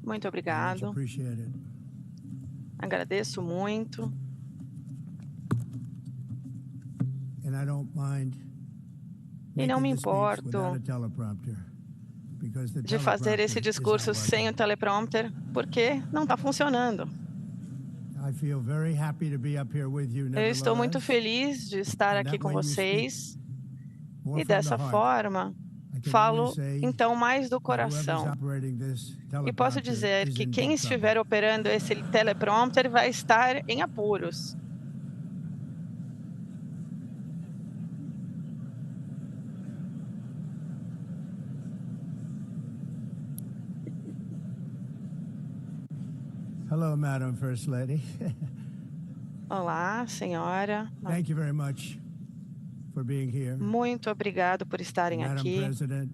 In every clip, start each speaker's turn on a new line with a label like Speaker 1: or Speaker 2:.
Speaker 1: Muito
Speaker 2: I much
Speaker 1: obrigado.
Speaker 2: appreciate it.
Speaker 1: Agradeço muito.
Speaker 2: And I don't mind
Speaker 1: E não me
Speaker 2: making the speech
Speaker 1: importo
Speaker 2: without a teleprompter, because the
Speaker 1: de fazer esse
Speaker 2: teleprompter is
Speaker 1: discurso
Speaker 2: not
Speaker 1: sem o
Speaker 2: working.
Speaker 1: teleprompter, porque não está funcionando.
Speaker 2: I feel very happy to be up here with you,
Speaker 1: Eu estou muito
Speaker 2: nevertheless.
Speaker 1: feliz de estar
Speaker 2: And
Speaker 1: aqui
Speaker 2: that
Speaker 1: com
Speaker 2: way you speak
Speaker 1: vocês
Speaker 2: more
Speaker 1: e
Speaker 2: from the
Speaker 1: dessa
Speaker 2: heart.
Speaker 1: forma
Speaker 2: I can only
Speaker 1: falo
Speaker 2: say
Speaker 1: então mais do
Speaker 2: that whoever's
Speaker 1: coração.
Speaker 2: operating this
Speaker 1: E posso
Speaker 2: teleprompter
Speaker 1: dizer
Speaker 2: is
Speaker 1: que
Speaker 2: in
Speaker 1: quem
Speaker 2: big
Speaker 1: estiver
Speaker 2: trouble.
Speaker 1: operando esse teleprompter vai estar em apuros.
Speaker 2: Hello, Madam First Lady.
Speaker 1: Olá, senhora.
Speaker 2: Thank you very much for being here.
Speaker 1: Muito obrigado por estarem
Speaker 2: Madam
Speaker 1: aqui.
Speaker 2: President,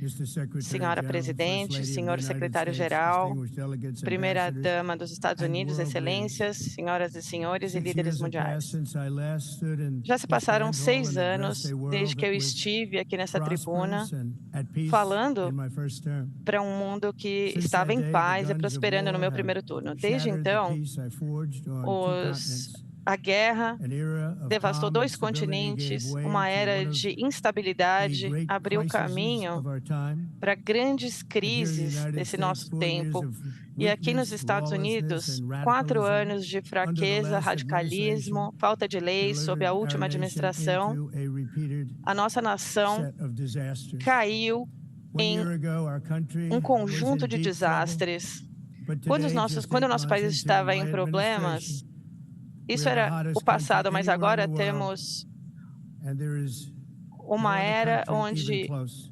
Speaker 2: Mr. Secretary
Speaker 1: Senhora
Speaker 2: General, First
Speaker 1: Presidente,
Speaker 2: Lady of the
Speaker 1: senhor
Speaker 2: United
Speaker 1: Secretário-Geral,
Speaker 2: States, distinguished delegates, ambassadors,
Speaker 1: Primeira-Dama dos Estados
Speaker 2: and
Speaker 1: Unidos,
Speaker 2: world
Speaker 1: Excelências,
Speaker 2: leaders.
Speaker 1: senhoras e senhores e
Speaker 2: 6
Speaker 1: líderes
Speaker 2: years have passed
Speaker 1: mundiais.
Speaker 2: since I last stood in
Speaker 1: Já se
Speaker 2: this
Speaker 1: passaram
Speaker 2: grand hall
Speaker 1: 6
Speaker 2: and addressed
Speaker 1: anos
Speaker 2: a
Speaker 1: desde
Speaker 2: world
Speaker 1: que eu
Speaker 2: that was
Speaker 1: estive aqui nessa tribuna
Speaker 2: prosperous and at peace
Speaker 1: falando
Speaker 2: in my first term.
Speaker 1: para um mundo que
Speaker 2: Since
Speaker 1: estava
Speaker 2: that
Speaker 1: em
Speaker 2: day, the
Speaker 1: paz e
Speaker 2: guns of
Speaker 1: prosperando no
Speaker 2: war
Speaker 1: meu
Speaker 2: have
Speaker 1: primeiro turno. Desde
Speaker 2: shattered the
Speaker 1: então,
Speaker 2: peace I forged on 2 continents.
Speaker 1: a guerra
Speaker 2: An era of
Speaker 1: devastou
Speaker 2: calm and
Speaker 1: 2
Speaker 2: stability gave
Speaker 1: continentes,
Speaker 2: way
Speaker 1: uma
Speaker 2: to
Speaker 1: era
Speaker 2: one of
Speaker 1: de
Speaker 2: the
Speaker 1: instabilidade
Speaker 2: great
Speaker 1: abriu
Speaker 2: crises
Speaker 1: caminho
Speaker 2: of our time.
Speaker 1: para grandes
Speaker 2: And here in the
Speaker 1: crises
Speaker 2: United
Speaker 1: desse
Speaker 2: States,
Speaker 1: nosso
Speaker 2: 4 years
Speaker 1: tempo.
Speaker 2: of
Speaker 1: E aqui nos
Speaker 2: weakness,
Speaker 1: Estados
Speaker 2: lawlessness
Speaker 1: Unidos,
Speaker 2: and
Speaker 1: 4
Speaker 2: radicalism
Speaker 1: anos de
Speaker 2: under the
Speaker 1: fraqueza,
Speaker 2: last administration
Speaker 1: radicalismo, falta de leis sob a
Speaker 2: delivered our
Speaker 1: última
Speaker 2: nation
Speaker 1: administração,
Speaker 2: into a repeated
Speaker 1: a nossa nação
Speaker 2: set of disasters.
Speaker 1: caiu
Speaker 2: 1
Speaker 1: em
Speaker 2: year ago, our country
Speaker 1: um
Speaker 2: was
Speaker 1: conjunto
Speaker 2: in
Speaker 1: de
Speaker 2: deep trouble,
Speaker 1: desastres.
Speaker 2: but
Speaker 1: Quando
Speaker 2: today, just 8
Speaker 1: o nosso
Speaker 2: months
Speaker 1: país
Speaker 2: into
Speaker 1: estava em
Speaker 2: my
Speaker 1: problemas,
Speaker 2: administration, we
Speaker 1: isso
Speaker 2: are the
Speaker 1: era o
Speaker 2: hottest
Speaker 1: passado,
Speaker 2: country
Speaker 1: mas
Speaker 2: anywhere in
Speaker 1: agora
Speaker 2: the world,
Speaker 1: temos
Speaker 2: and there is no
Speaker 1: uma
Speaker 2: other
Speaker 1: era
Speaker 2: country even
Speaker 1: onde
Speaker 2: close.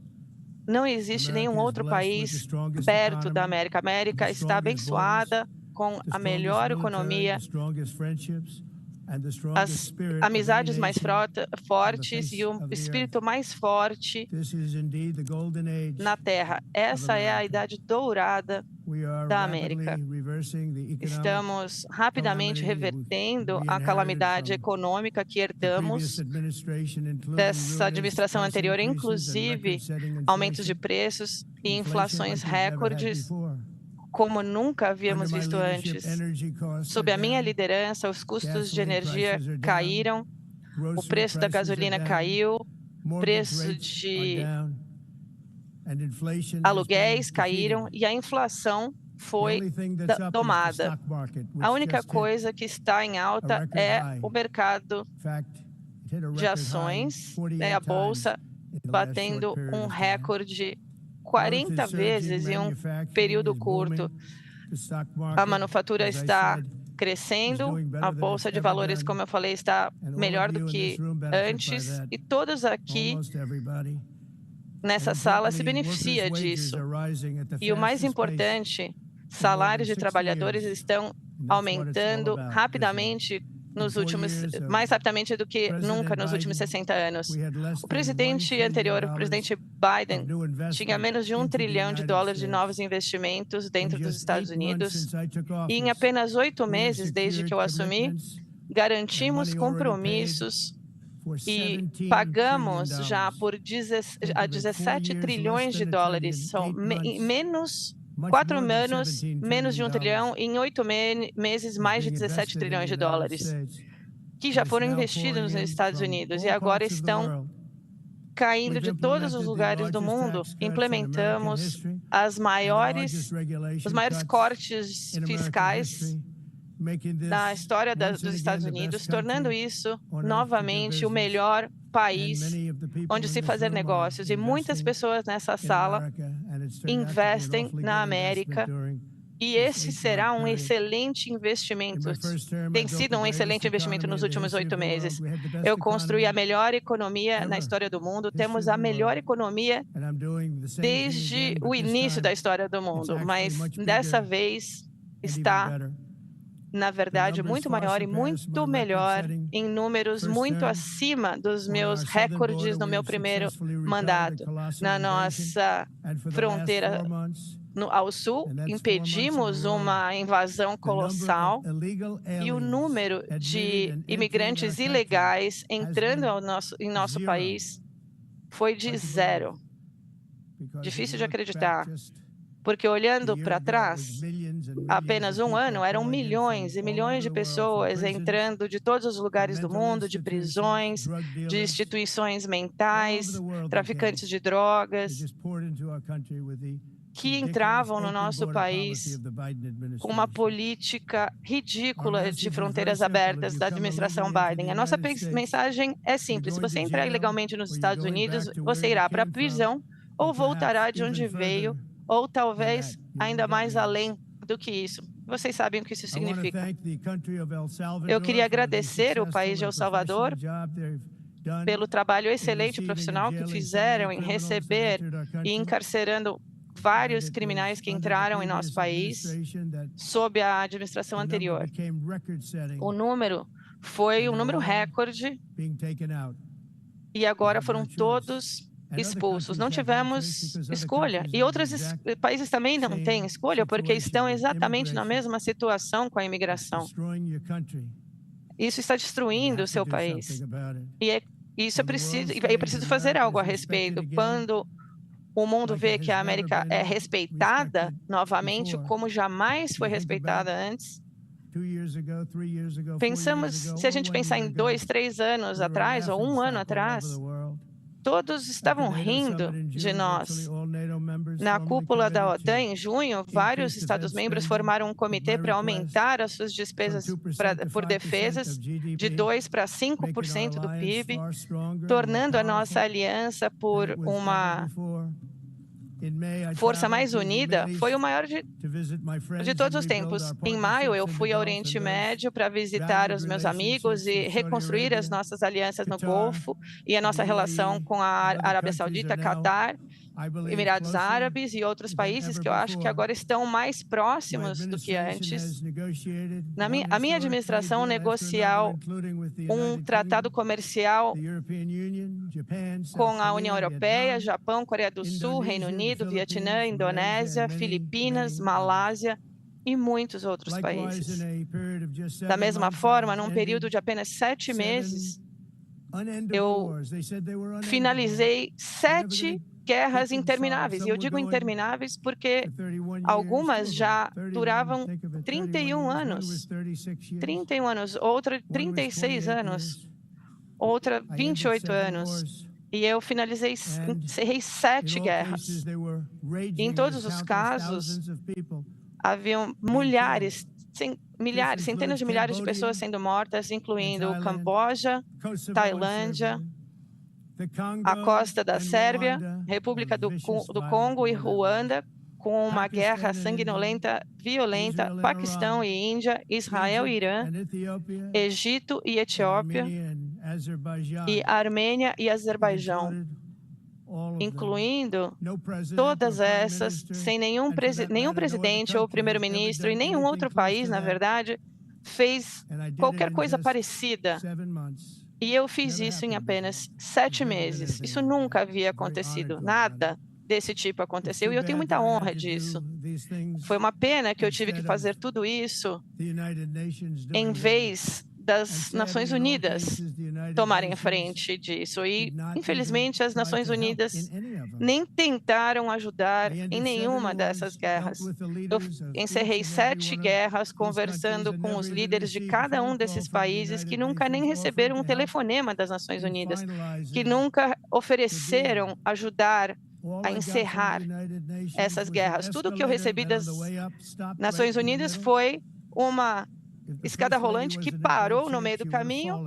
Speaker 1: não existe nenhum
Speaker 2: America is
Speaker 1: outro
Speaker 2: blessed with the
Speaker 1: país
Speaker 2: strongest
Speaker 1: perto da
Speaker 2: economy,
Speaker 1: América. A
Speaker 2: with the
Speaker 1: América está
Speaker 2: strongest borders,
Speaker 1: abençoada com
Speaker 2: the
Speaker 1: a
Speaker 2: strongest
Speaker 1: melhor
Speaker 2: military, the
Speaker 1: economia,
Speaker 2: strongest friendships, and the strongest
Speaker 1: as
Speaker 2: spirit of any
Speaker 1: amizades mais
Speaker 2: nation on the
Speaker 1: fortes e
Speaker 2: face
Speaker 1: o
Speaker 2: of the earth.
Speaker 1: espírito mais forte
Speaker 2: This is indeed the golden age
Speaker 1: na Terra.
Speaker 2: of
Speaker 1: Essa é a
Speaker 2: America.
Speaker 1: idade dourada
Speaker 2: We are
Speaker 1: da
Speaker 2: rapidly
Speaker 1: América.
Speaker 2: reversing the economic
Speaker 1: Estamos rapidamente
Speaker 2: calamity that
Speaker 1: revertendo
Speaker 2: we
Speaker 1: a
Speaker 2: inherited
Speaker 1: calamidade
Speaker 2: from
Speaker 1: econômica que
Speaker 2: the previous
Speaker 1: herdamos
Speaker 2: administration, including
Speaker 1: dessa
Speaker 2: ruinous
Speaker 1: administração
Speaker 2: price
Speaker 1: anterior,
Speaker 2: increases and
Speaker 1: inclusive
Speaker 2: record-setting
Speaker 1: aumentos de
Speaker 2: inflation,
Speaker 1: preços e
Speaker 2: inflation
Speaker 1: inflações
Speaker 2: like we've never had
Speaker 1: recordes,
Speaker 2: before.
Speaker 1: como nunca
Speaker 2: Under
Speaker 1: havíamos
Speaker 2: my
Speaker 1: visto
Speaker 2: leadership,
Speaker 1: antes.
Speaker 2: energy costs are
Speaker 1: Sob a minha
Speaker 2: down,
Speaker 1: liderança, os custos de
Speaker 2: gasoline
Speaker 1: energia
Speaker 2: prices are down,
Speaker 1: caíram, o
Speaker 2: grocery
Speaker 1: preço da
Speaker 2: prices are
Speaker 1: gasolina
Speaker 2: down,
Speaker 1: caiu,
Speaker 2: mortgage
Speaker 1: preço
Speaker 2: rates are
Speaker 1: de
Speaker 2: down, and inflation has been
Speaker 1: aluguéis
Speaker 2: defeated.
Speaker 1: caíram e a inflação
Speaker 2: The
Speaker 1: foi
Speaker 2: only thing that's up is the
Speaker 1: domada.
Speaker 2: stock market,
Speaker 1: A
Speaker 2: which
Speaker 1: única
Speaker 2: just hit
Speaker 1: coisa que está em
Speaker 2: a
Speaker 1: alta
Speaker 2: record
Speaker 1: é
Speaker 2: high.
Speaker 1: o mercado
Speaker 2: In fact, it hit a
Speaker 1: de
Speaker 2: record high
Speaker 1: ações,
Speaker 2: 48
Speaker 1: a
Speaker 2: times
Speaker 1: bolsa
Speaker 2: in the last short
Speaker 1: batendo
Speaker 2: period of time.
Speaker 1: recorde
Speaker 2: Growth
Speaker 1: 40
Speaker 2: is surging,
Speaker 1: vezes em um
Speaker 2: manufacturing
Speaker 1: período
Speaker 2: is
Speaker 1: curto.
Speaker 2: booming. The stock
Speaker 1: A
Speaker 2: market,
Speaker 1: manufatura
Speaker 2: as I
Speaker 1: está
Speaker 2: said, is
Speaker 1: crescendo,
Speaker 2: doing
Speaker 1: a
Speaker 2: better than
Speaker 1: bolsa
Speaker 2: it's
Speaker 1: de
Speaker 2: ever
Speaker 1: valores,
Speaker 2: done,
Speaker 1: como eu falei, está
Speaker 2: and all
Speaker 1: melhor
Speaker 2: of
Speaker 1: do
Speaker 2: you in this
Speaker 1: que
Speaker 2: room benefit by
Speaker 1: antes,
Speaker 2: that.
Speaker 1: e todos aqui
Speaker 2: Almost everybody.
Speaker 1: nessa
Speaker 2: And
Speaker 1: sala se
Speaker 2: importantly, workers'
Speaker 1: beneficia
Speaker 2: wages
Speaker 1: disso.
Speaker 2: are rising at the
Speaker 1: E o mais
Speaker 2: fastest pace
Speaker 1: importante,
Speaker 2: in more than
Speaker 1: salários de
Speaker 2: 60
Speaker 1: trabalhadores
Speaker 2: years.
Speaker 1: estão
Speaker 2: And that's what it's all
Speaker 1: aumentando
Speaker 2: about, isn't it?
Speaker 1: rapidamente
Speaker 2: In 4 years of
Speaker 1: mais rapidamente do que nunca
Speaker 2: President
Speaker 1: nos últimos
Speaker 2: Biden,
Speaker 1: 60 anos.
Speaker 2: we had less
Speaker 1: O
Speaker 2: than $1
Speaker 1: presidente
Speaker 2: trillion
Speaker 1: anterior, o presidente Biden,
Speaker 2: of new
Speaker 1: tinha
Speaker 2: investment
Speaker 1: menos de $1
Speaker 2: into the
Speaker 1: trilhão
Speaker 2: United
Speaker 1: de novos
Speaker 2: States.
Speaker 1: investimentos
Speaker 2: In
Speaker 1: dentro dos
Speaker 2: just
Speaker 1: Estados
Speaker 2: 8 months
Speaker 1: Unidos.
Speaker 2: since I took
Speaker 1: E em
Speaker 2: office,
Speaker 1: apenas 8
Speaker 2: we have
Speaker 1: meses desde que eu
Speaker 2: secured
Speaker 1: assumi,
Speaker 2: commitments and
Speaker 1: garantimos
Speaker 2: money already paid
Speaker 1: compromissos
Speaker 2: for
Speaker 1: e
Speaker 2: $17
Speaker 1: pagamos
Speaker 2: trillion.
Speaker 1: já por
Speaker 2: Think
Speaker 1: a
Speaker 2: of it, 4
Speaker 1: 17
Speaker 2: years, less
Speaker 1: trilhões de
Speaker 2: than $1
Speaker 1: dólares.
Speaker 2: trillion,
Speaker 1: São
Speaker 2: 8 months,
Speaker 1: menos,
Speaker 2: much
Speaker 1: 4
Speaker 2: more than
Speaker 1: anos,
Speaker 2: $17
Speaker 1: menos de
Speaker 2: trillion
Speaker 1: $1 trilhão, em 8 meses,
Speaker 2: is
Speaker 1: mais de
Speaker 2: being
Speaker 1: 17
Speaker 2: invested in the
Speaker 1: trilhões de
Speaker 2: United
Speaker 1: dólares,
Speaker 2: States.
Speaker 1: que
Speaker 2: And
Speaker 1: já
Speaker 2: it's
Speaker 1: foram
Speaker 2: now
Speaker 1: investidos
Speaker 2: pouring
Speaker 1: nos
Speaker 2: in
Speaker 1: Estados
Speaker 2: from
Speaker 1: Unidos e
Speaker 2: all
Speaker 1: agora
Speaker 2: parts of the
Speaker 1: estão
Speaker 2: world.
Speaker 1: caindo
Speaker 2: We've
Speaker 1: de todos os
Speaker 2: implemented the
Speaker 1: lugares do
Speaker 2: largest
Speaker 1: mundo.
Speaker 2: tax cuts in American
Speaker 1: Implementamos
Speaker 2: history
Speaker 1: as
Speaker 2: and the largest
Speaker 1: os
Speaker 2: regulation
Speaker 1: maiores
Speaker 2: cuts
Speaker 1: cortes
Speaker 2: in American
Speaker 1: fiscais
Speaker 2: history, making
Speaker 1: da
Speaker 2: this
Speaker 1: história
Speaker 2: once
Speaker 1: dos
Speaker 2: and again
Speaker 1: Estados
Speaker 2: the
Speaker 1: Unidos,
Speaker 2: best
Speaker 1: tornando
Speaker 2: country
Speaker 1: isso
Speaker 2: on earth to do
Speaker 1: novamente o
Speaker 2: business.
Speaker 1: melhor
Speaker 2: And
Speaker 1: país
Speaker 2: many of the people
Speaker 1: onde
Speaker 2: in
Speaker 1: se
Speaker 2: this
Speaker 1: fazer
Speaker 2: room are
Speaker 1: negócios. E muitas
Speaker 2: investing
Speaker 1: pessoas nessa
Speaker 2: in
Speaker 1: sala
Speaker 2: America, and it's turned out to be an
Speaker 1: investem
Speaker 2: awfully
Speaker 1: na
Speaker 2: good investment
Speaker 1: América.
Speaker 2: during
Speaker 1: E
Speaker 2: this
Speaker 1: esse
Speaker 2: 8-month
Speaker 1: será um
Speaker 2: period.
Speaker 1: excelente
Speaker 2: In
Speaker 1: investimento.
Speaker 2: my first term, I
Speaker 1: Tem
Speaker 2: built
Speaker 1: sido
Speaker 2: the
Speaker 1: um
Speaker 2: greatest
Speaker 1: excelente investimento
Speaker 2: economy
Speaker 1: nos
Speaker 2: in the
Speaker 1: últimos
Speaker 2: history
Speaker 1: 8
Speaker 2: of the world.
Speaker 1: meses.
Speaker 2: We have the best
Speaker 1: Eu construí a
Speaker 2: economy
Speaker 1: melhor economia na
Speaker 2: ever,
Speaker 1: história do mundo.
Speaker 2: history
Speaker 1: Temos
Speaker 2: of
Speaker 1: a
Speaker 2: the
Speaker 1: melhor
Speaker 2: world.
Speaker 1: economia
Speaker 2: And I'm doing the same thing
Speaker 1: desde
Speaker 2: again,
Speaker 1: o
Speaker 2: but this
Speaker 1: início da
Speaker 2: time
Speaker 1: história do
Speaker 2: it's
Speaker 1: mundo,
Speaker 2: actually
Speaker 1: mas
Speaker 2: much
Speaker 1: dessa
Speaker 2: bigger
Speaker 1: vez
Speaker 2: and even
Speaker 1: está,
Speaker 2: better.
Speaker 1: na
Speaker 2: The
Speaker 1: verdade,
Speaker 2: numbers
Speaker 1: muito
Speaker 2: far
Speaker 1: maior e
Speaker 2: surpass my
Speaker 1: muito melhor,
Speaker 2: record-setting
Speaker 1: em números
Speaker 2: first
Speaker 1: muito
Speaker 2: term.
Speaker 1: acima dos
Speaker 2: On
Speaker 1: meus
Speaker 2: our southern border,
Speaker 1: recordes no
Speaker 2: we
Speaker 1: meu
Speaker 2: have
Speaker 1: primeiro
Speaker 2: successfully repelled a
Speaker 1: mandato.
Speaker 2: colossal
Speaker 1: Na
Speaker 2: invasion,
Speaker 1: nossa
Speaker 2: and for the last
Speaker 1: fronteira
Speaker 2: 4 months,
Speaker 1: ao sul,
Speaker 2: and that's 4 months in a
Speaker 1: impedimos
Speaker 2: row,
Speaker 1: uma invasão
Speaker 2: the number
Speaker 1: colossal
Speaker 2: of illegal
Speaker 1: e o
Speaker 2: aliens
Speaker 1: número
Speaker 2: admitted
Speaker 1: de
Speaker 2: and entering our
Speaker 1: imigrantes
Speaker 2: country
Speaker 1: ilegais
Speaker 2: has
Speaker 1: entrando
Speaker 2: been
Speaker 1: em nosso
Speaker 2: zero.
Speaker 1: país foi de
Speaker 2: Hard to believe,
Speaker 1: zero.
Speaker 2: because if
Speaker 1: Difícil
Speaker 2: you
Speaker 1: de
Speaker 2: look back
Speaker 1: acreditar,
Speaker 2: just
Speaker 1: Porque olhando para trás, apenas um ano, eram milhões e milhões de pessoas entrando de todos os lugares do mundo, de prisões, de instituições mentais, traficantes de drogas, que entravam no nosso país com uma política ridícula de fronteiras abertas da administração Biden. A nossa mensagem é simples: se você entrar ilegalmente nos Estados Unidos, você irá para a prisão ou voltará de onde veio, ou talvez ainda mais além do que isso. Vocês sabem o que isso significa. Eu queria agradecer o país de El Salvador pelo trabalho excelente profissional que fizeram em receber e encarcerando vários criminais que entraram em nosso país sob a administração anterior. O número foi um número recorde e agora foram todos expulsos. Não tivemos escolha. E outros países também não têm escolha porque estão exatamente na mesma situação com a imigração. Isso está destruindo o seu país. E isso é preciso fazer algo a respeito. Quando o mundo vê que a América é respeitada novamente como jamais foi respeitada antes. Se a gente pensar em 2, 3 anos atrás, ou um ano atrás, todos estavam rindo de nós. Na cúpula da OTAN, em junho, vários Estados-membros formaram um comitê para aumentar as suas despesas por defesas de 2% para 5% do PIB, tornando a nossa aliança por uma força mais unida. Foi o maior de todos os tempos. Em maio, eu fui ao Oriente Médio para visitar os meus amigos e reconstruir as nossas alianças no Golfo e a nossa relação com a Arábia Saudita, Catar, Emirados Árabes e outros países que eu acho que agora estão mais próximos do que antes. A minha administração negociou um tratado comercial com a União Europeia, Japão, Coreia do Sul, Reino Unido, Vietnã, Indonésia, Filipinas, Malásia e muitos outros países. Da mesma forma, num período de apenas 7 meses, eu finalizei 7 guerras intermináveis. E eu digo intermináveis porque algumas já duravam 31 anos. 31 anos, outra 36 anos, outra 28 anos. E eu encerrei 7 guerras. E em todos os casos, haviam centenas de milhares de pessoas sendo mortas, incluindo o Camboja, Tailândia, a costa da Sérvia, República do Congo e Ruanda, com uma guerra sanguinolenta, violenta, Paquistão e Índia, Israel e Irã, Egito e Etiópia, e Armênia e Azerbaijão, incluindo todas essas, sem nenhum presidente ou primeiro-ministro e nenhum outro país, na verdade, fez qualquer coisa parecida. E eu fiz isso em apenas 7 meses. Isso nunca havia acontecido. Nada desse tipo aconteceu e eu tenho muita honra disso. Foi uma pena que eu tive que fazer tudo isso em vez das Nações Unidas tomarem a frente disso. E, infelizmente, as Nações Unidas nem tentaram ajudar em nenhuma dessas guerras. Eu encerrei 7 guerras conversando com os líderes de cada um desses países que nunca nem receberam um telefonema das Nações Unidas, que nunca ofereceram ajudar a encerrar essas guerras. Tudo que eu recebi das Nações Unidas foi uma escada rolante que parou no meio do caminho.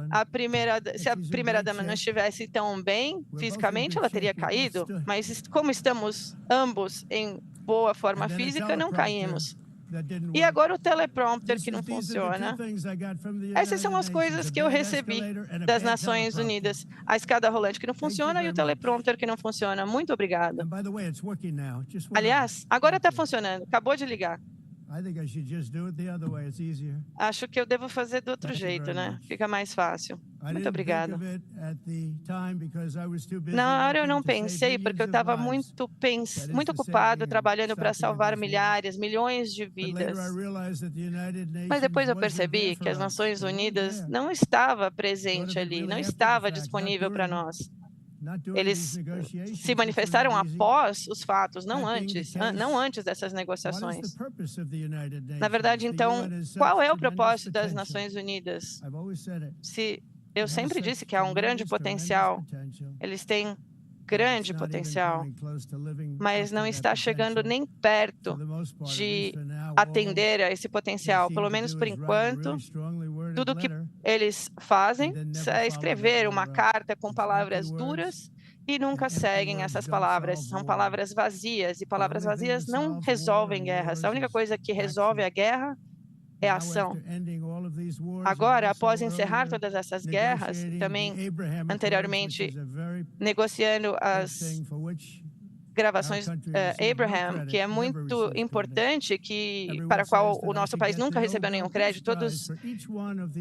Speaker 1: Se a primeira-dama não estivesse tão bem fisicamente, ela teria caído. Mas como estamos ambos em boa forma física, não caímos. E agora o teleprompter que não funciona. Essas são as coisas que eu recebi das Nações Unidas. A escada rolante que não funciona e o teleprompter que não funciona. Muito obrigada. Aliás, agora está funcionando. Acabou de ligar. Acho que eu devo fazer do outro jeito, né? Fica mais fácil. Muito obrigado. Na hora eu não pensei, porque eu estava muito ocupado trabalhando para salvar milhões de vidas. Mas depois eu percebi que as Nações Unidas não estava presente ali, não estava disponível para nós. Eles se manifestaram após os fatos, não antes, não antes dessas negociações. Na verdade, então, qual é o propósito das Nações Unidas? Eu sempre disse que há um grande potencial, eles têm grande potencial, mas não está chegando nem perto de atender a esse potencial. Pelo menos por enquanto, tudo que eles fazem é escrever uma carta com palavras duras e nunca seguem essas palavras. São palavras vazias, e palavras vazias não resolvem guerras. A única coisa que resolve a guerra é a ação. Agora, após encerrar todas essas guerras, também anteriormente negociando as gravações Abraham, que é muito importante, para a qual o nosso país nunca recebeu nenhum crédito.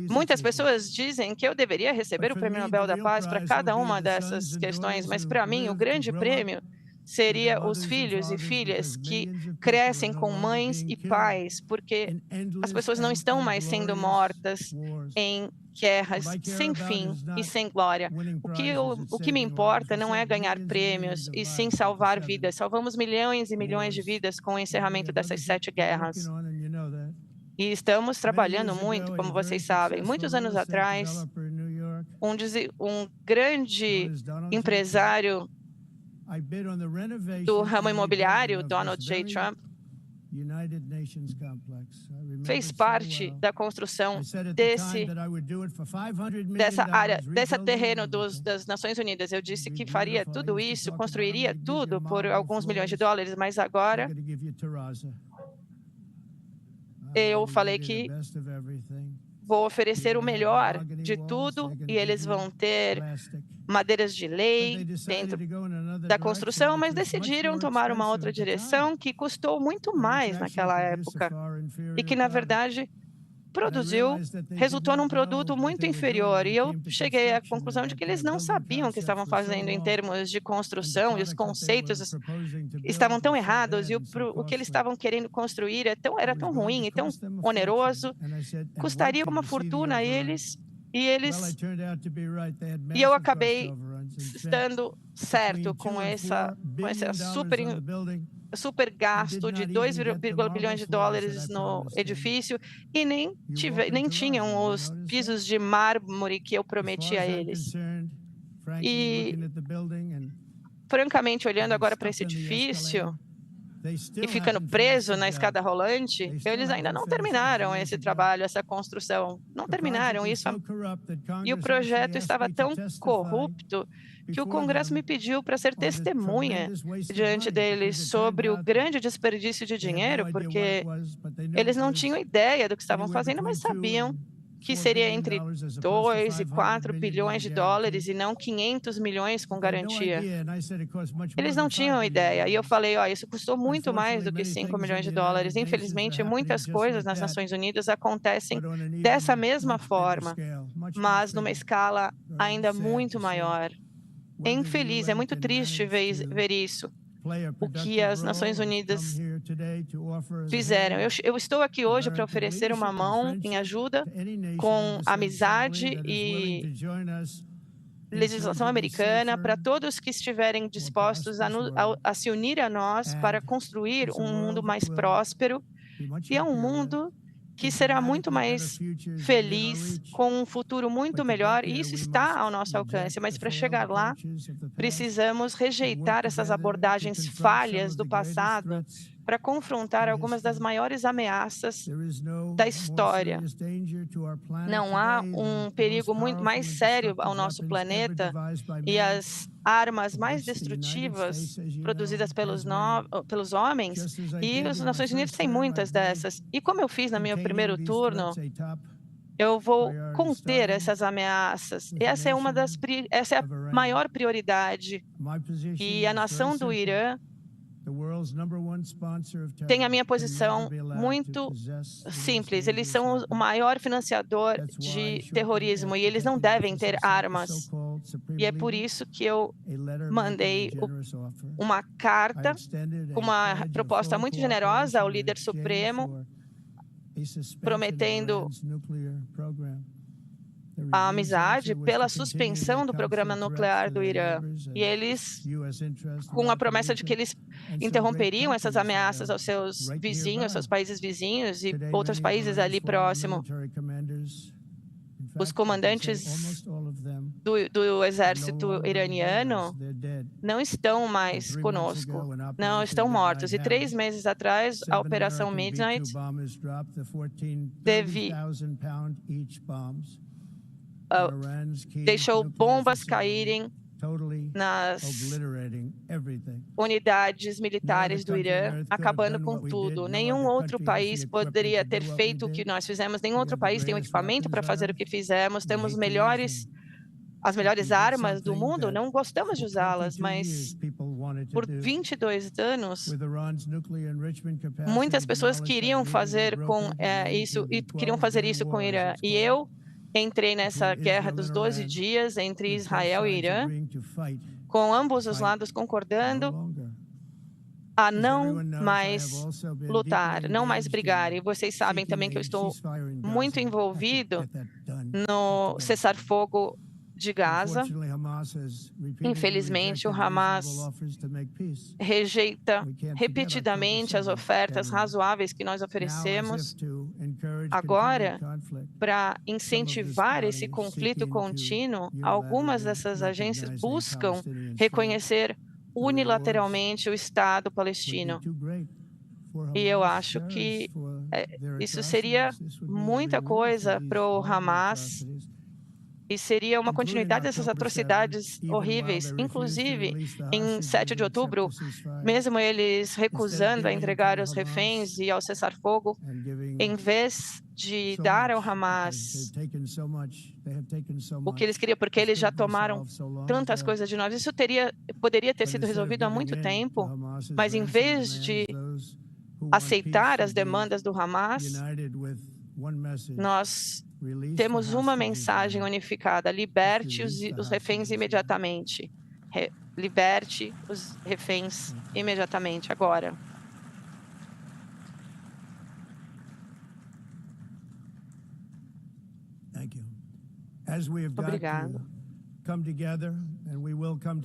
Speaker 1: Muitas pessoas dizem que eu deveria receber o Prêmio Nobel da Paz para cada uma dessas questões, mas para mim o grande prêmio seria os filhos e filhas que crescem com mães e pais, porque as pessoas não estão mais sendo mortas em guerras sem fim e sem glória. O que me importa não é ganhar prêmios, e sim salvar vidas. Salvamos milhões e milhões de vidas com o encerramento dessas 7 guerras. E estamos trabalhando muito, como vocês sabem. Muitos anos atrás, um grande empresário do ramo imobiliário, Donald J. Trump, fez parte da construção desse terreno das Nações Unidas. Eu disse que faria tudo isso, construiria tudo por alguns milhões de dólares, mas agora eu falei que vou oferecer o melhor de tudo e eles vão ter madeiras de lei dentro da construção, mas decidiram tomar uma outra direção que custou muito mais naquela época e que, na verdade, resultou num produto muito inferior. E eu cheguei à conclusão de que eles não sabiam o que estavam fazendo em termos de construção, e os conceitos estavam tão errados, e o que eles estavam querendo construir era tão ruim e tão oneroso, custaria uma fortuna a eles, e eu acabei estando certo com essa super gasto de 2,1 bilhões de dólares no edifício, e nem tinham os pisos de mármore que eu prometi a eles. E, francamente, olhando agora para esse edifício e ficando preso na escada rolante, eles ainda não terminaram esse trabalho, essa construção. Não terminaram isso. E o projeto estava tão corrupto que o Congresso me pediu para ser testemunha diante deles sobre o grande desperdício de dinheiro, porque eles não tinham ideia do que estavam fazendo, mas sabiam que seria entre 2 e 4 bilhões de dólares e não 500 milhões com garantia. Eles não tinham ideia. E eu falei, isso custou muito mais do que 5 milhões de dólares. Infelizmente, muitas coisas nas Nações Unidas acontecem dessa mesma forma, mas numa escala ainda muito maior. É infeliz, é muito triste ver isso, o que as Nações Unidas fizeram. Eu estou aqui hoje para oferecer uma mão em ajuda com amizade e legislação americana para todos que estiverem dispostos a se unir a nós para construir um mundo mais próspero, e é um mundo que será muito mais feliz, com um futuro muito melhor, e isso está ao nosso alcance. Mas para chegar lá, precisamos rejeitar essas abordagens falhas do passado para confrontar algumas das maiores ameaças da história. Não há um perigo muito mais sério ao nosso planeta, e as armas mais destrutivas produzidas pelos homens, e as Nações Unidas têm muitas dessas. E como eu fiz no meu primeiro turno, eu vou conter essas ameaças. Essa é a maior prioridade. E a nação do Irã tem a minha posição muito simples. Eles são o maior financiador de terrorismo e eles não devem ter armas. E é por isso que eu mandei uma carta com uma proposta muito generosa ao líder supremo, prometendo a amizade pela suspensão do programa nuclear do Irã. E eles, com a promessa de que eles interromperiam essas ameaças aos seus vizinhos, seus países vizinhos e outros países ali próximo. Os comandantes do exército iraniano não estão mais conosco, não estão mortos. E 3 meses atrás, a Operação Midnight deixou bombas caírem nas unidades militares do Irã, acabando com tudo. Nenhum outro país poderia ter feito o que nós fizemos, nenhum outro país tem o equipamento para fazer o que fizemos, temos as melhores armas do mundo, não gostamos de usá-las, mas por 22 anos, muitas pessoas queriam fazer isso e queriam fazer isso com o Irã. E eu entrei nessa guerra dos 12 dias entre Israel e Irã, com ambos os lados concordando a não mais lutar, não mais brigar. E vocês sabem também que eu estou muito envolvido no cessar-fogo de Gaza. Infelizmente, o Hamas rejeita repetidamente as ofertas razoáveis que nós oferecemos. Agora, para incentivar esse conflito contínuo, algumas dessas agências buscam reconhecer unilateralmente o Estado palestino. E eu acho que isso seria muita coisa para o Hamas e seria uma continuidade dessas atrocidades horríveis. Inclusive, em 7 de outubro, mesmo eles recusando a entregar os reféns e ao cessar-fogo, em vez de dar ao Hamas o que eles queriam, porque eles já tomaram tantas coisas de nós, isso poderia ter sido resolvido há muito tempo, mas em vez de aceitar as demandas do Hamas, nós temos uma mensagem unificada: liberte os reféns imediatamente. Liberte os reféns imediatamente, agora. Obrigado.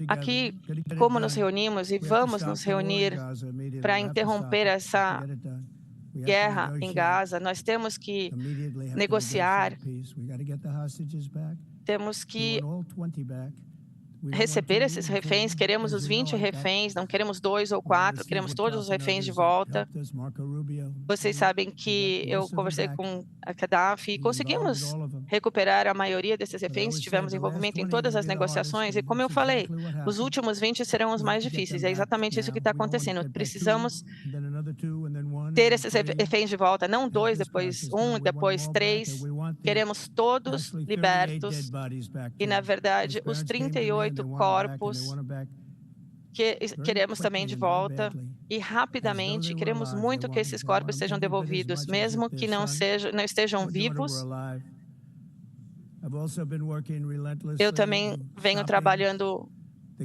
Speaker 1: Aqui, como nos reunimos e vamos nos reunir para interromper essa guerra em Gaza, nós temos que negociar, temos que receber esses reféns, queremos os 20 reféns, não queremos 2 ou 4, queremos todos os reféns de volta. Vocês sabem que eu conversei com a Gaddafi e conseguimos recuperar a maioria desses reféns, tivemos envolvimento em todas as negociações e, como eu falei, os últimos 20 serão os mais difíceis, é exatamente isso que está acontecendo. Precisamos ter esses reféns de volta, não 2, depois 1, depois 3, queremos todos libertos e, na verdade, os 38 corpos que queremos também de volta e rapidamente. Queremos muito que esses corpos sejam devolvidos, mesmo que não estejam vivos. Eu também venho trabalhando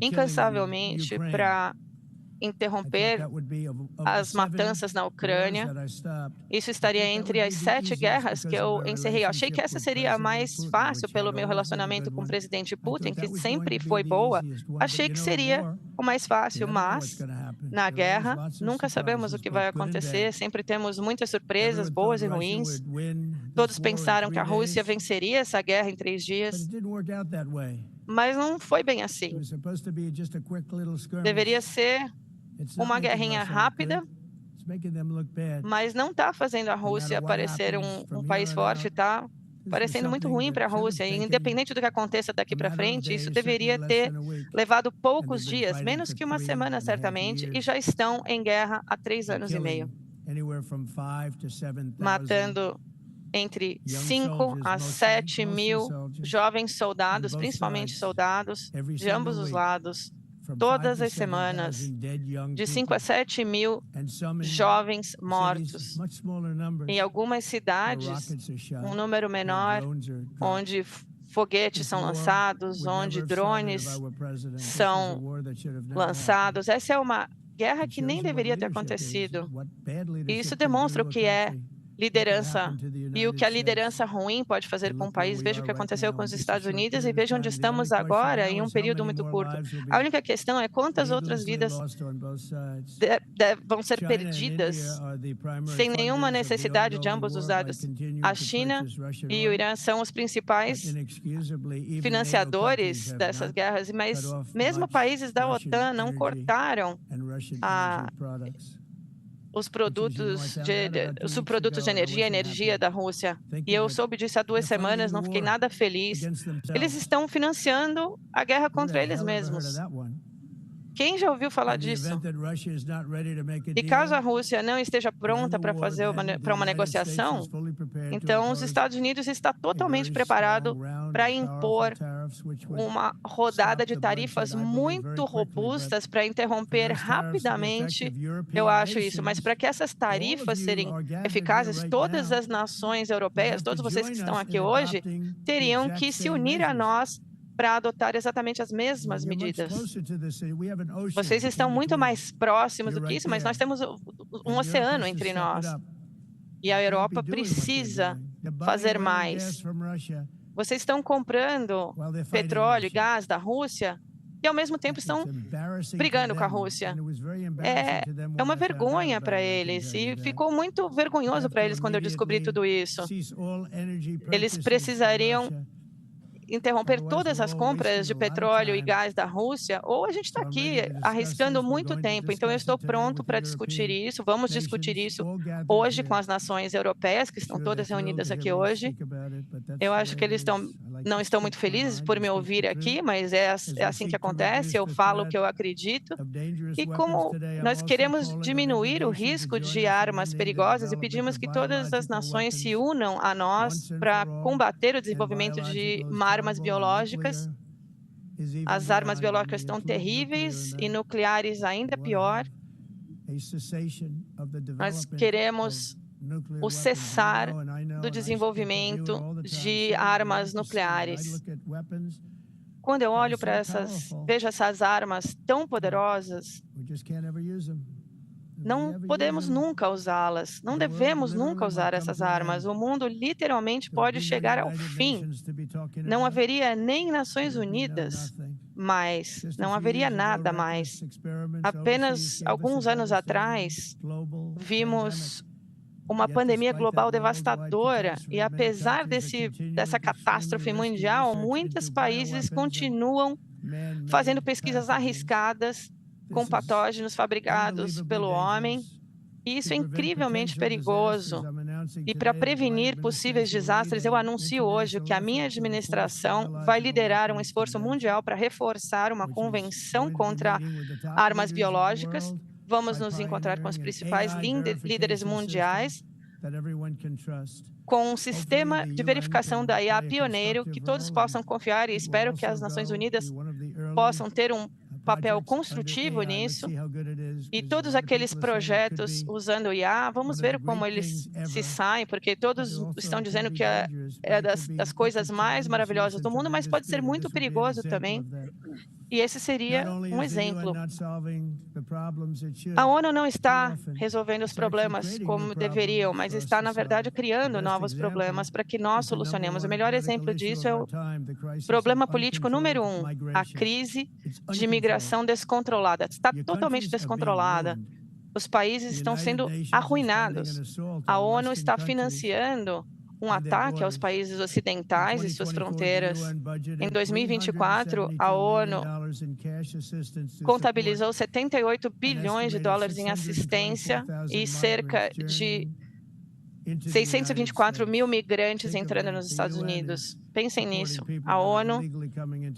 Speaker 1: incansavelmente para interromper as matanças na Ucrânia. Isso estaria entre as 7 guerras que eu encerrei. Eu achei que essa seria a mais fácil pelo meu relacionamento com o presidente Putin, que sempre foi boa. Achei que seria o mais fácil, mas na guerra nunca sabemos o que vai acontecer. Sempre temos muitas surpresas, boas e ruins. Todos pensaram que a Rússia venceria essa guerra em 3 dias, mas não foi bem assim. Deveria ser uma guerrinha rápida, mas não está fazendo a Rússia parecer um país forte, está parecendo muito ruim para a Rússia. E, independente do que aconteça daqui para frente, isso deveria ter levado poucos dias, menos que uma semana certamente, e já estão em guerra há 3 anos e meio, matando entre 5 a 7 mil jovens soldados, principalmente soldados de ambos os lados, todas as semanas, de 5 a 7 mil jovens mortos. Em algumas cidades, um número menor, onde foguetes são lançados, onde drones são lançados. Essa é uma guerra que nem deveria ter acontecido. E isso demonstra o que é liderança e o que a liderança ruim pode fazer com o país. Veja o que aconteceu com os Estados Unidos e veja onde estamos agora em um período muito curto. A única questão é quantas outras vidas vão ser perdidas sem nenhuma necessidade de ambos os lados. A China e o Irã são os principais financiadores dessas guerras, mas mesmo países da OTAN não cortaram os subprodutos de energia, a energia da Rússia. E eu soube disso há 2 semanas, não fiquei nada feliz. Eles estão financiando a guerra contra eles mesmos. Quem já ouviu falar disso? E caso a Rússia não esteja pronta para uma negociação, então os Estados Unidos está totalmente preparado para impor uma rodada de tarifas muito robustas para interromper rapidamente, eu acho isso, mas para que essas tarifas serem eficazes, todas as nações europeias, todos vocês que estão aqui hoje, teriam que se unir a nós para adotar exatamente as mesmas medidas. Vocês estão muito mais próximos do que isso, mas nós temos um oceano entre nós. E a Europa precisa fazer mais. Vocês estão comprando petróleo e gás da Rússia e, ao mesmo tempo, estão brigando com a Rússia. É uma vergonha para eles e ficou muito vergonhoso para eles quando eu descobri tudo isso. Eles precisariam interromper todas as compras de petróleo e gás da Rússia, ou a gente está aqui arriscando muito tempo. Então, eu estou pronto para discutir isso. Vamos discutir isso hoje com as nações europeias, que estão todas reunidas aqui hoje. Eu acho que eles não estão muito felizes por me ouvir aqui, mas é assim que acontece. Eu falo o que eu acredito. E como nós queremos diminuir o risco de armas perigosas e pedimos que todas as nações se unam a nós para combater o desenvolvimento de armas biológicas. As armas biológicas estão terríveis e nucleares ainda pior. Nós queremos o cessar do desenvolvimento de armas nucleares. Quando eu olho para vejo essas armas tão poderosas, não podemos nunca usá-las, não devemos nunca usar essas armas. O mundo literalmente pode chegar ao fim. Não haveria nem Nações Unidas mais, não haveria nada mais. Apenas alguns anos atrás, vimos uma pandemia global devastadora e, apesar dessa catástrofe mundial, muitos países continuam fazendo pesquisas arriscadas com patógenos fabricados pelo homem. E isso é incrivelmente perigoso. E para prevenir possíveis desastres, eu anuncio hoje que a minha administração vai liderar um esforço mundial para reforçar uma convenção contra armas biológicas. Vamos nos encontrar com os principais líderes mundiais, com um sistema de verificação da IA pioneiro que todos possam confiar, e espero que as Nações Unidas possam ter um papel construtivo nisso, e todos aqueles projetos usando IA, vamos ver como eles se saem, porque todos estão dizendo que é das coisas mais maravilhosas do mundo, mas pode ser muito perigoso também, e esse seria um exemplo. A ONU não está resolvendo os problemas como deveriam, mas está, na verdade, criando novos problemas para que nós solucionemos. O melhor exemplo disso é o problema político número 1, a crise de imigração descontrolada. Está totalmente descontrolada. Os países estão sendo arruinados. A ONU está financiando um ataque aos países ocidentais e suas fronteiras. Em 2024, a ONU contabilizou 78 bilhões de dólares em assistência e cerca de 624 mil migrantes entrando nos Estados Unidos. Pensem nisso. A ONU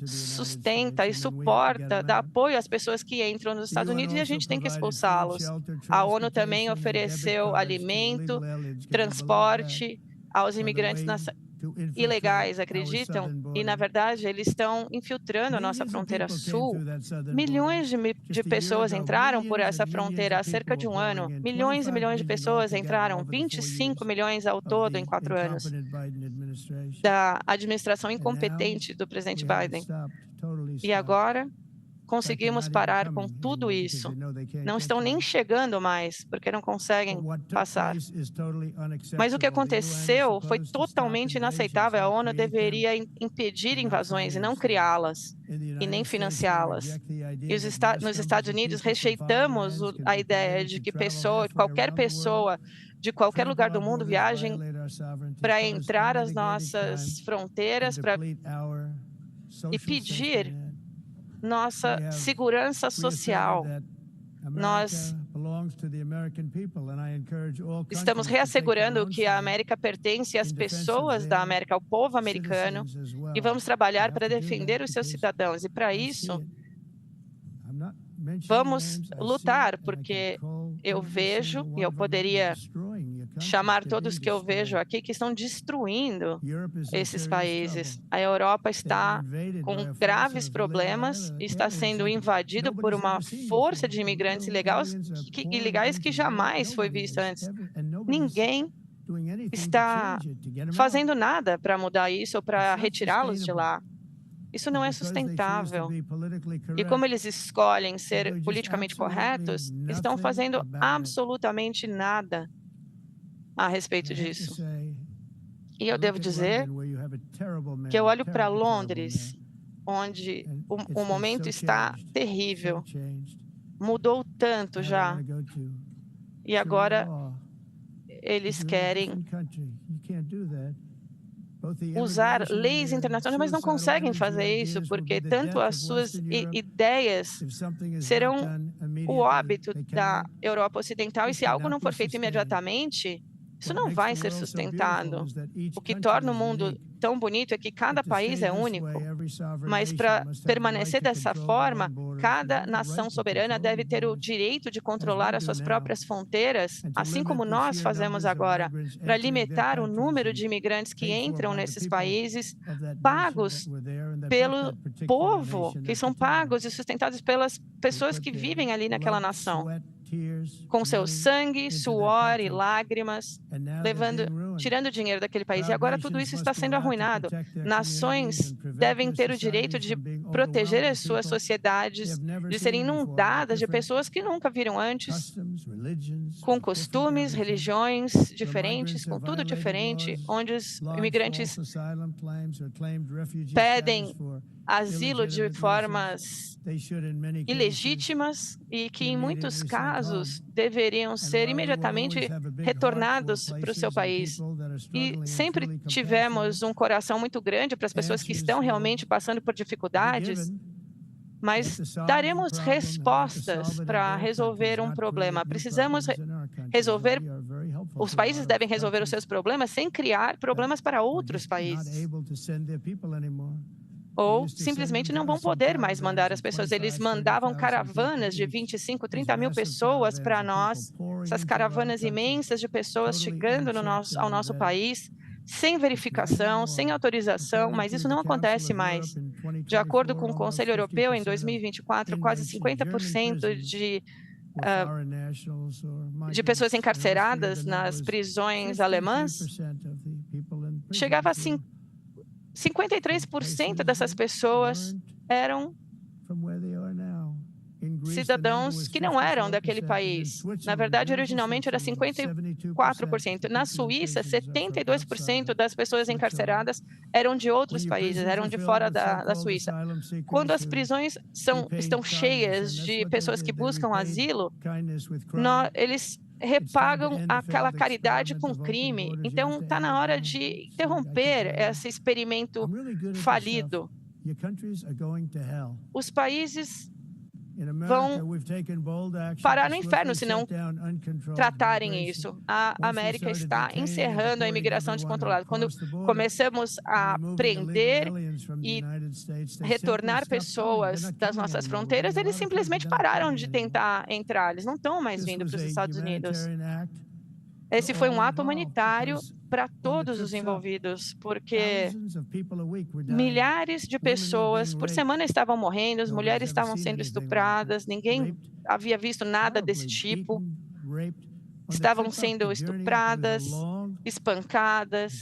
Speaker 1: sustenta e suporta, dá apoio às pessoas que entram nos Estados Unidos e a gente tem que expulsá-los. A ONU também ofereceu alimento, transporte aos imigrantes ilegais, acreditam? E, na verdade, eles estão infiltrando a nossa fronteira sul. Milhões de pessoas entraram por essa fronteira há cerca de um ano. Milhões e milhões de pessoas entraram, 25 milhões ao todo em 4 anos, da administração incompetente do presidente Biden. E agora, conseguimos parar com tudo isso. Não estão nem chegando mais, porque não conseguem passar. Mas o que aconteceu foi totalmente inaceitável. A ONU deveria impedir invasões e não criá-las, e nem financiá-las. E nos Estados Unidos rejeitamos a ideia de que qualquer pessoa de qualquer lugar do mundo viajem para entrar às nossas fronteiras e pedir nossa segurança social. Nós estamos reassegurando que a América pertence às pessoas da América, ao povo americano, e vamos trabalhar para defender os seus cidadãos. E para isso, vamos lutar, porque eu vejo, e eu poderia chamar todos que eu vejo aqui, que estão destruindo esses países. A Europa está com graves problemas, está sendo invadido por uma força de imigrantes ilegais que jamais foi vista antes. Ninguém está fazendo nada para mudar isso ou para retirá-los de lá. Isso não é sustentável. E como eles escolhem ser politicamente corretos, estão fazendo absolutamente nada a respeito disso. E eu devo dizer que eu olho para Londres, onde o momento está terrível. Mudou tanto já. E agora eles querem usar leis internacionais, mas não conseguem fazer isso, porque tanto as suas ideias serão o óbito da Europa Ocidental, e se algo não for feito imediatamente, isso não vai ser sustentado. O que torna o mundo tão bonito é que cada país é único, mas para permanecer dessa forma, cada nação soberana deve ter o direito de controlar as suas próprias fronteiras, assim como nós fazemos agora, para limitar o número de imigrantes que entram nesses países, pagos pelo povo, que são pagos e sustentados pelas pessoas que vivem ali naquela nação, com seu sangue, suor e lágrimas, tirando dinheiro daquele país. E agora tudo isso está sendo arruinado. Nações devem ter o direito de proteger as suas sociedades, de serem inundadas de pessoas que nunca viram antes, com costumes, religiões diferentes, com tudo diferente, onde os imigrantes pedem asilo de formas ilegítimas e que, em muitos casos, deveriam ser imediatamente retornados para o seu país. E sempre tivemos um coração muito grande para as pessoas que estão realmente passando por dificuldades, mas daremos respostas para resolver um problema. Precisamos resolver, os países devem resolver os seus problemas sem criar problemas para outros países. Ou simplesmente não vão poder mais mandar as pessoas. Eles mandavam caravanas de 25, 30 mil pessoas para nós, essas caravanas imensas de pessoas chegando ao nosso país, sem verificação, sem autorização, mas isso não acontece mais. De acordo com o Conselho Europeu, em 2024, quase 50% de pessoas encarceradas nas prisões alemãs, chegava a 53% dessas pessoas eram cidadãos que não eram daquele país. Na verdade, originalmente era 54%. Na Suíça, 72% das pessoas encarceradas eram de outros países, eram de fora da Suíça. Quando as prisões estão cheias de pessoas que buscam asilo, eles repagam aquela caridade com crime. Então, está na hora de interromper esse experimento falido. Os países vão parar no inferno se não tratarem isso. A América está encerrando a imigração descontrolada. Quando começamos a prender e retornar pessoas das nossas fronteiras, eles simplesmente pararam de tentar entrar. Eles não estão mais vindo para os Estados Unidos. Esse foi um ato humanitário para todos os envolvidos, porque milhares de pessoas por semana estavam morrendo, as mulheres estavam sendo estupradas, ninguém havia visto nada desse tipo. Estavam sendo estupradas, espancadas.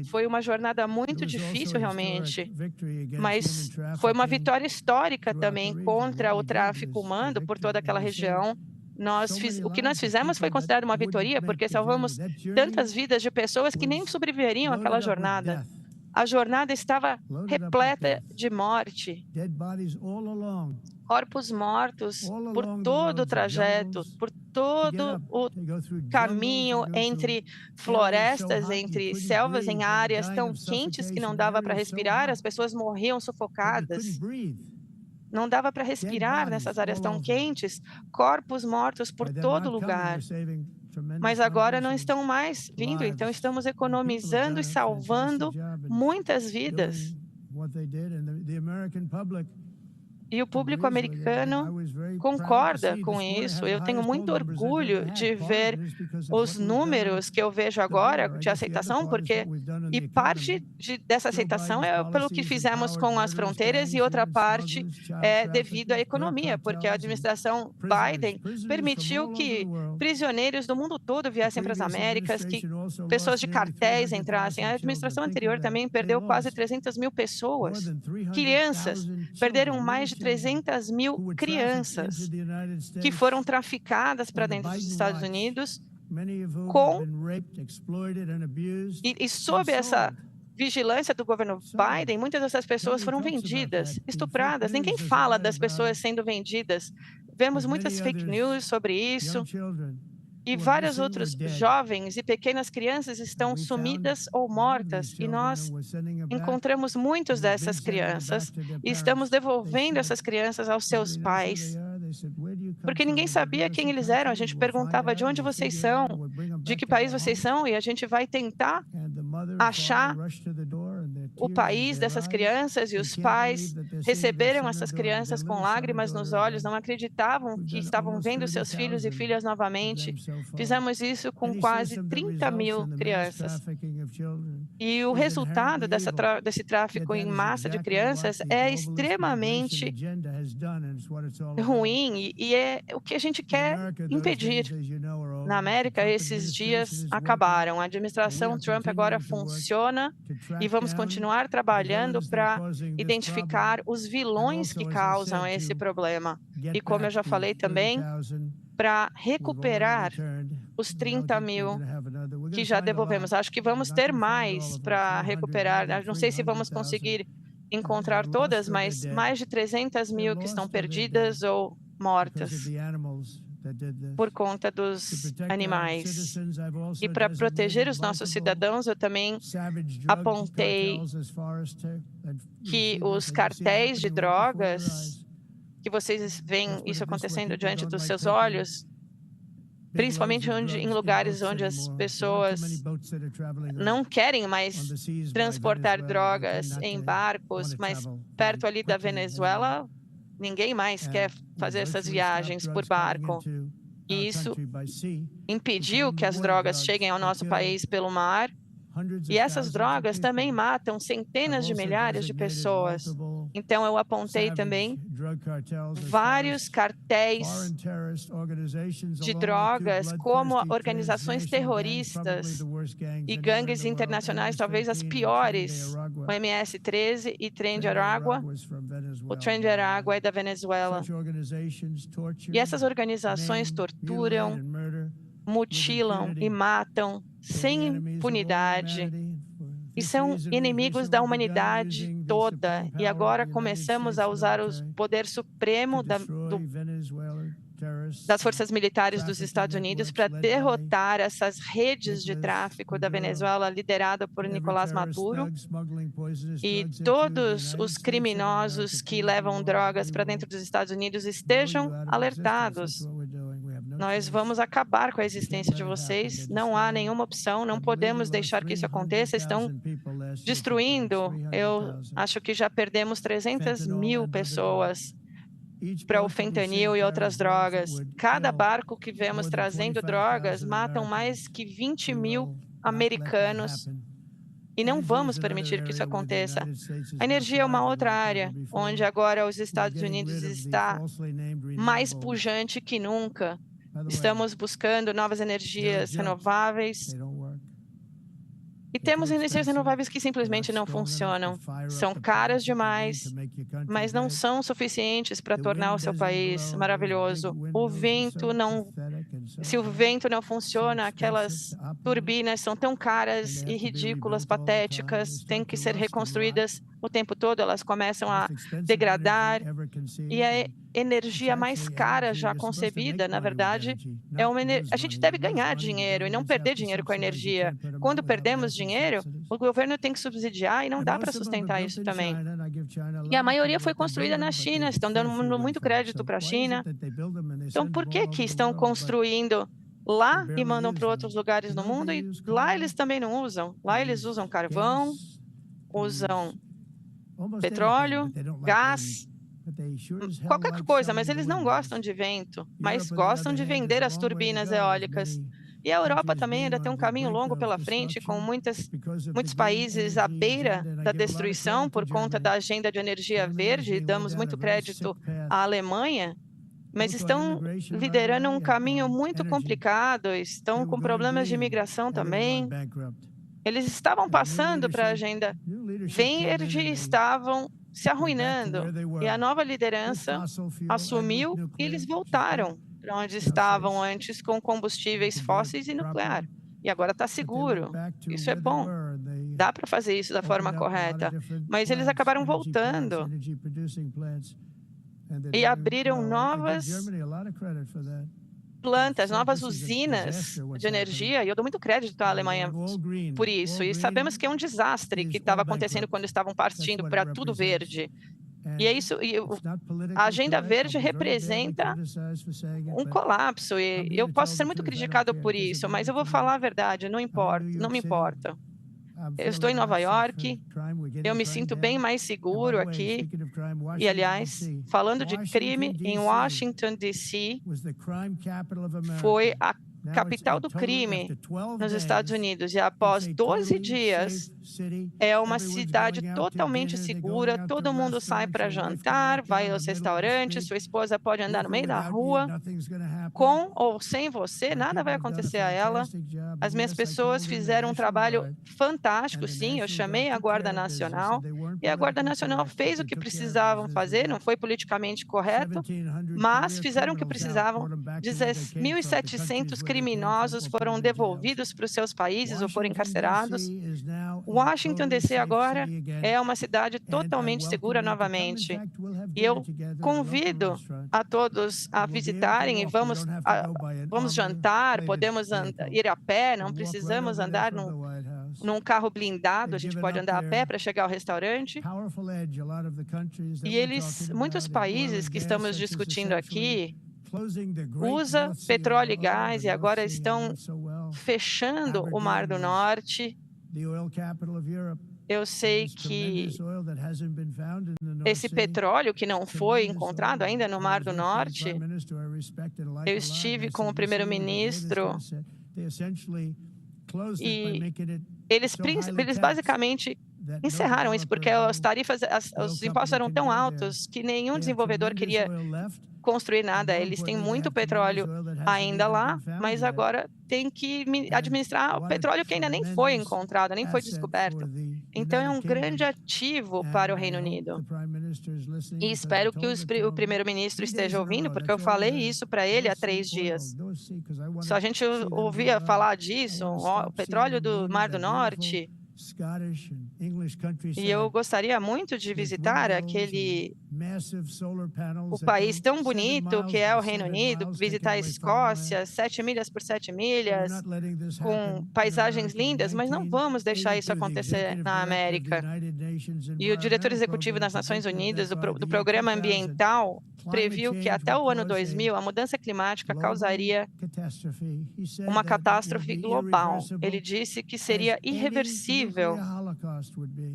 Speaker 1: Foi uma jornada muito difícil, realmente, mas foi uma vitória histórica também contra o tráfico humano por toda aquela região. O que nós fizemos foi considerado uma vitória, porque salvamos tantas vidas de pessoas que nem sobreviveriam àquela jornada. A jornada estava repleta de morte, corpos mortos por todo o trajeto, por todo o caminho entre florestas, entre selvas, em áreas tão quentes que não dava para respirar, as pessoas morriam sufocadas. Não dava para respirar nessas áreas tão quentes, corpos mortos por todo lugar. Mas agora não estão mais vindo, então estamos economizando e salvando muitas vidas. E o público americano concorda com isso. Eu tenho muito orgulho de ver os números que eu vejo agora de aceitação, e parte dessa aceitação é pelo que fizemos com as fronteiras e outra parte é devido à economia, porque a administração Biden permitiu que prisioneiros do mundo todo viessem para as Américas, que pessoas de cartéis entrassem. A administração anterior também perdeu quase 300 mil pessoas, crianças, perderam mais de 300 mil crianças que foram traficadas para dentro dos Estados Unidos e sob essa vigilância do governo Biden, muitas dessas pessoas foram vendidas, estupradas. Ninguém fala das pessoas sendo vendidas. Vemos muitas fake news sobre isso. E vários outros jovens e pequenas crianças estão sumidas ou mortas. E nós encontramos muitas dessas crianças e estamos devolvendo essas crianças aos seus pais, porque ninguém sabia quem eles eram. A gente perguntava de onde vocês são, de que país vocês são, e a gente vai tentar achar o país dessas crianças, e os pais receberam essas crianças com lágrimas nos olhos, não acreditavam que estavam vendo seus filhos e filhas novamente. Fizemos isso com quase 30 mil crianças. E o resultado desse tráfico em massa de crianças é extremamente ruim e é o que a gente quer impedir. Na América, esses dias acabaram. A administração Trump agora funciona e vamos continuar trabalhando para identificar os vilões que causam esse problema. E como eu já falei também, para recuperar os 30 mil que já devolvemos. Acho que vamos ter mais para recuperar. Não sei se vamos conseguir encontrar todas, mas mais de 300 mil que estão perdidas ou mortas por conta dos animais. E para proteger os nossos cidadãos, eu também apontei que os cartéis de drogas, que vocês veem isso acontecendo diante dos seus olhos, principalmente em lugares onde as pessoas não querem mais transportar drogas em barcos, mas perto ali da Venezuela, ninguém mais quer fazer essas viagens por barco. E isso impediu que as drogas cheguem ao nosso país pelo mar. E essas drogas também matam centenas de milhares de pessoas. Então, eu apontei também vários cartéis de drogas, como organizações terroristas e gangues internacionais, talvez as piores, o MS-13 e Tren de Aragua. O Tren de Aragua é da Venezuela. E essas organizações torturam, mutilam e matam sem impunidade e são inimigos da humanidade toda. E agora começamos a usar o poder supremo das forças militares dos Estados Unidos para derrotar essas redes de tráfico da Venezuela liderada por Nicolás Maduro, e todos os criminosos que levam drogas para dentro dos Estados Unidos estejam alertados. Nós vamos acabar com a existência de vocês. Não há nenhuma opção, não podemos deixar que isso aconteça. Estão destruindo. Eu acho que já perdemos 300 mil pessoas para o fentanil e outras drogas. Cada barco que vemos trazendo drogas matam mais que 20 mil americanos. E não vamos permitir que isso aconteça. A energia é uma outra área, onde agora os Estados Unidos está mais pujante que nunca. Estamos buscando novas energias renováveis. E temos energias renováveis que simplesmente não funcionam. São caras demais, mas não são suficientes para tornar o seu país maravilhoso. O vento não, se o vento não funciona, aquelas turbinas são tão caras e ridículas, patéticas, têm que ser reconstruídas o tempo todo, elas começam a degradar. E a energia mais cara já concebida, na verdade, a gente deve ganhar dinheiro e não perder dinheiro com a energia. Quando perdemos dinheiro, o governo tem que subsidiar e não dá para sustentar isso também. E a maioria foi construída na China, estão dando muito crédito para a China. Então, por que estão construindo lá e mandam para outros lugares no mundo e lá eles também não usam? Lá eles usam carvão, usam petróleo, gás, qualquer coisa, mas eles não gostam de vento, mas gostam de vender as turbinas eólicas. E a Europa também ainda tem um caminho longo pela frente, com muitos países à beira da destruição por conta da agenda de energia verde. Damos muito crédito à Alemanha, mas estão liderando um caminho muito complicado, estão com problemas de imigração também. Eles estavam passando para a agenda verde e estavam se arruinando. E a nova liderança assumiu e eles voltaram para onde estavam antes com combustíveis fósseis e nuclear. E agora está seguro. Isso é bom. Dá para fazer isso da forma correta. Mas eles acabaram voltando e abriram novas plantas, novas usinas de energia, e eu dou muito crédito à Alemanha por isso. E sabemos que é um desastre que estava acontecendo quando estavam partindo para tudo verde. E é isso, a agenda verde representa um colapso, e eu posso ser muito criticado por isso, mas eu vou falar a verdade, não importa, não me importa. Eu estou em Nova York, eu me sinto bem mais seguro aqui. E, aliás, falando de crime, em Washington, D.C., foi a capital do crime nos Estados Unidos. E após 12 dias, é uma cidade totalmente segura, todo mundo sai para jantar, vai aos restaurantes, sua esposa pode andar no meio da rua, com ou sem você, nada vai acontecer a ela. As minhas pessoas fizeram um trabalho fantástico, sim, eu chamei a Guarda Nacional, e a Guarda Nacional fez o que precisavam fazer, não foi politicamente correto, mas fizeram o que precisavam. 1.700 criminosos foram devolvidos para os seus países ou foram encarcerados. Washington, D.C. agora é uma cidade totalmente segura novamente. E eu convido a todos a visitarem e vamos jantar, podemos ir a pé, não precisamos andar num carro blindado, a gente pode andar a pé para chegar ao restaurante. E muitos países que estamos discutindo aqui, usa petróleo e gás e agora estão fechando o Mar do Norte. Eu sei que esse petróleo que não foi encontrado ainda no Mar do Norte, eu estive com o primeiro-ministro e eles basicamente encerraram isso porque as tarifas, os impostos eram tão altos que nenhum desenvolvedor queria construir nada. Eles têm muito petróleo ainda lá, mas agora tem que administrar o petróleo que ainda nem foi encontrado, nem foi descoberto. Então, é um grande ativo para o Reino Unido. E espero que o primeiro-ministro esteja ouvindo, porque eu falei isso para ele há 3 dias. Só a gente ouvia falar disso, o petróleo do Mar do Norte. E eu gostaria muito de visitar o país tão bonito que é o Reino Unido, visitar a Escócia, 7 milhas por 7 milhas, com paisagens lindas, mas não vamos deixar isso acontecer na América. E o diretor executivo das Nações Unidas, do Programa Ambiental, previu que até o ano 2000 a mudança climática causaria uma catástrofe global. Ele disse que seria irreversível,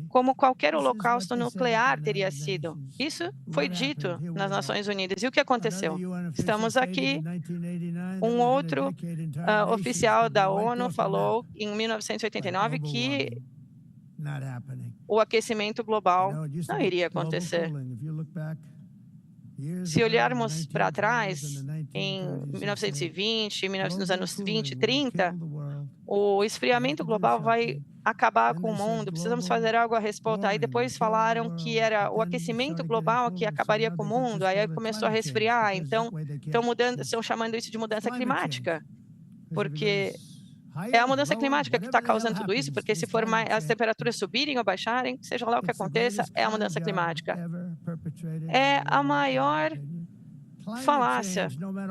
Speaker 1: como qualquer holocausto nuclear teria sido. Isso foi dito nas Nações Unidas. E o que aconteceu? Estamos aqui. Um outro oficial da ONU falou em 1989 que o aquecimento global não iria acontecer. Se olharmos para trás, em 1920, nos anos 20 e 30, o esfriamento global vai acabar com o mundo, precisamos fazer algo a respeito. Aí depois falaram que era o aquecimento global que acabaria com o mundo, aí começou a resfriar, então estão chamando isso de mudança climática, porque é a mudança climática que está causando tudo isso, porque se for as temperaturas subirem ou baixarem, seja lá o que aconteça, é a mudança climática. É a maior falácia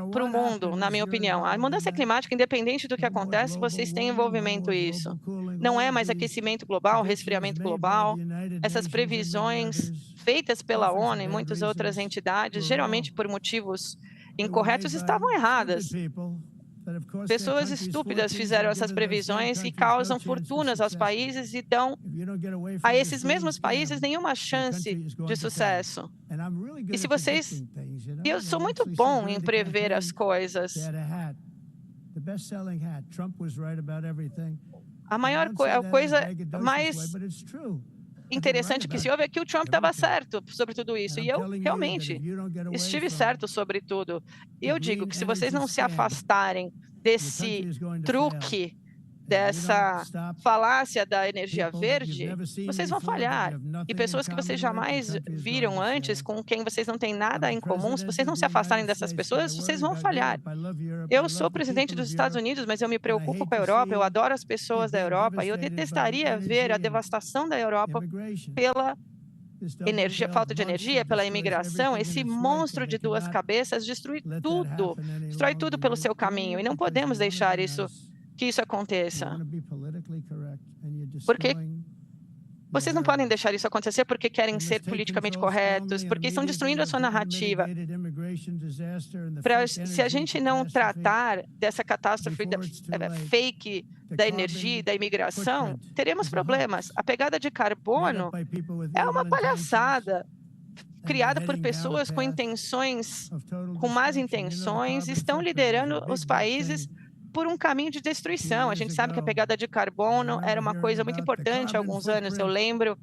Speaker 1: para o mundo, na minha opinião. A mudança climática, independente do que acontece, vocês têm envolvimento nisso. Não é mais aquecimento global, resfriamento global. Essas previsões feitas pela ONU e muitas outras entidades, geralmente por motivos incorretos, estavam erradas. Pessoas estúpidas fizeram essas previsões e causam fortunas aos países e dão a esses mesmos países nenhuma chance de sucesso. E se vocês... Eu sou muito bom em prever as coisas. A maior coisa mais interessante que se ouve é que o Trump estava certo sobre tudo isso. E eu realmente estive certo sobre tudo. E eu digo que se vocês não se afastarem desse truque, dessa falácia da energia verde, vocês vão falhar. E pessoas que vocês jamais viram antes, com quem vocês não têm nada em comum, se vocês não se afastarem dessas pessoas, vocês vão falhar. Eu sou presidente dos Estados Unidos, mas eu me preocupo com a Europa, eu adoro as pessoas da Europa, e eu detestaria ver a devastação da Europa pela falta de energia, pela imigração. Esse monstro de duas cabeças destrói tudo pelo seu caminho, e não podemos deixar que isso aconteça. Porque vocês não podem deixar isso acontecer porque querem ser politicamente corretos, porque estão destruindo a sua narrativa. Se a gente não tratar dessa catástrofe fake da energia e da imigração, teremos problemas. A pegada de carbono é uma palhaçada criada por pessoas com más intenções, estão liderando os países por um caminho de destruição. A gente sabe que a pegada de carbono era uma coisa muito importante há alguns anos. Eu lembro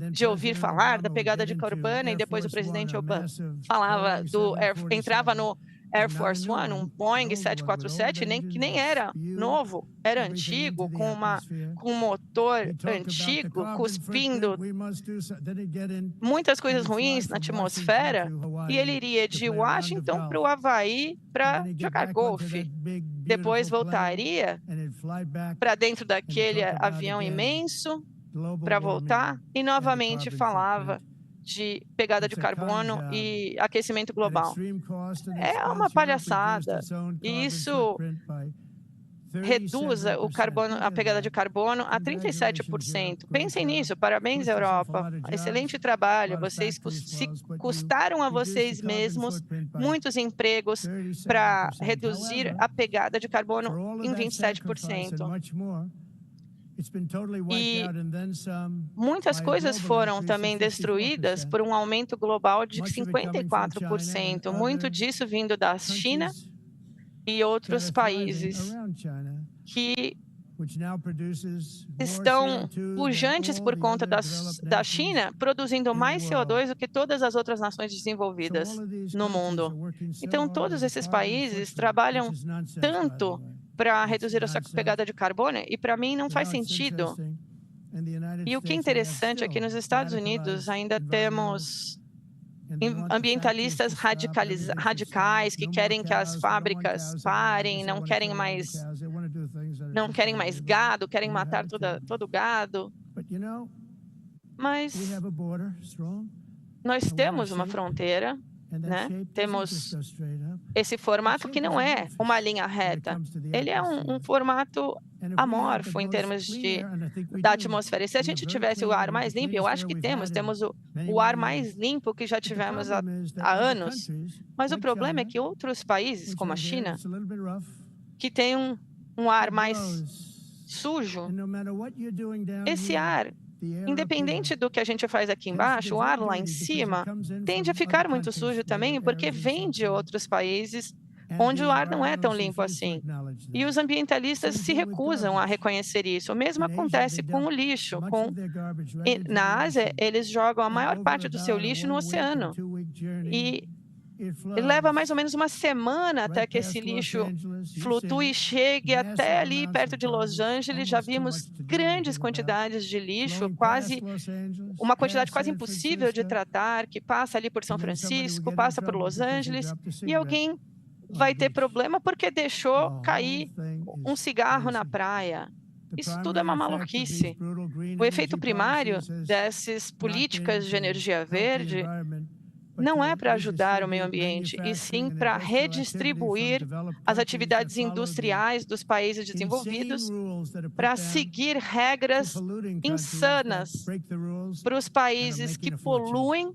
Speaker 1: de ouvir falar da pegada de carbono, e depois o presidente Obama falava entrava no Air Force One, um Boeing 747, que nem era novo, era antigo, com um motor antigo, cuspindo muitas coisas ruins na atmosfera, e ele iria de Washington para o Havaí para jogar golfe. Depois voltaria para dentro daquele avião imenso para voltar, e novamente falava de pegada de carbono e aquecimento global. É uma palhaçada, e isso reduz a pegada de carbono a 37%. Pensem nisso, parabéns, Europa. Excelente trabalho, vocês custaram a vocês mesmos muitos empregos para reduzir a pegada de carbono em 27%. E muitas coisas foram também destruídas por um aumento global de 54%, muito disso vindo da China e outros países que estão pujantes por conta da China, produzindo mais CO2 do que todas as outras nações desenvolvidas no mundo. Então, todos esses países trabalham tanto para reduzir a sua pegada de carbono, e para mim não faz sentido. E o que é interessante é que nos Estados Unidos ainda temos ambientalistas radicais que querem que as fábricas parem, não querem mais gado, querem matar todo o gado. Mas nós temos uma fronteira, né? Temos esse formato que não é uma linha reta. Ele é um formato amorfo em termos da atmosfera. E se a gente tivesse o ar mais limpo, eu acho que temos o ar mais limpo que já tivemos há anos. Mas o problema é que outros países, como a China, que tem um ar mais sujo, esse ar, independente do que a gente faz aqui embaixo, o ar lá em cima tende a ficar muito sujo também, porque vem de outros países onde o ar não é tão limpo assim. E os ambientalistas se recusam a reconhecer isso. O mesmo acontece com o lixo. Na Ásia, eles jogam a maior parte do seu lixo no oceano. E E leva mais ou menos uma semana até que esse lixo flutue e chegue até ali perto de Los Angeles. Já vimos grandes quantidades de lixo, uma quantidade quase impossível de tratar, que passa ali por São Francisco, passa por Los Angeles, e alguém vai ter problema porque deixou cair um cigarro na praia. Isso tudo é uma maluquice. O efeito primário dessas políticas de energia verde não é para ajudar o meio ambiente, e sim para redistribuir as atividades industriais dos países desenvolvidos para seguir regras insanas para os países que poluem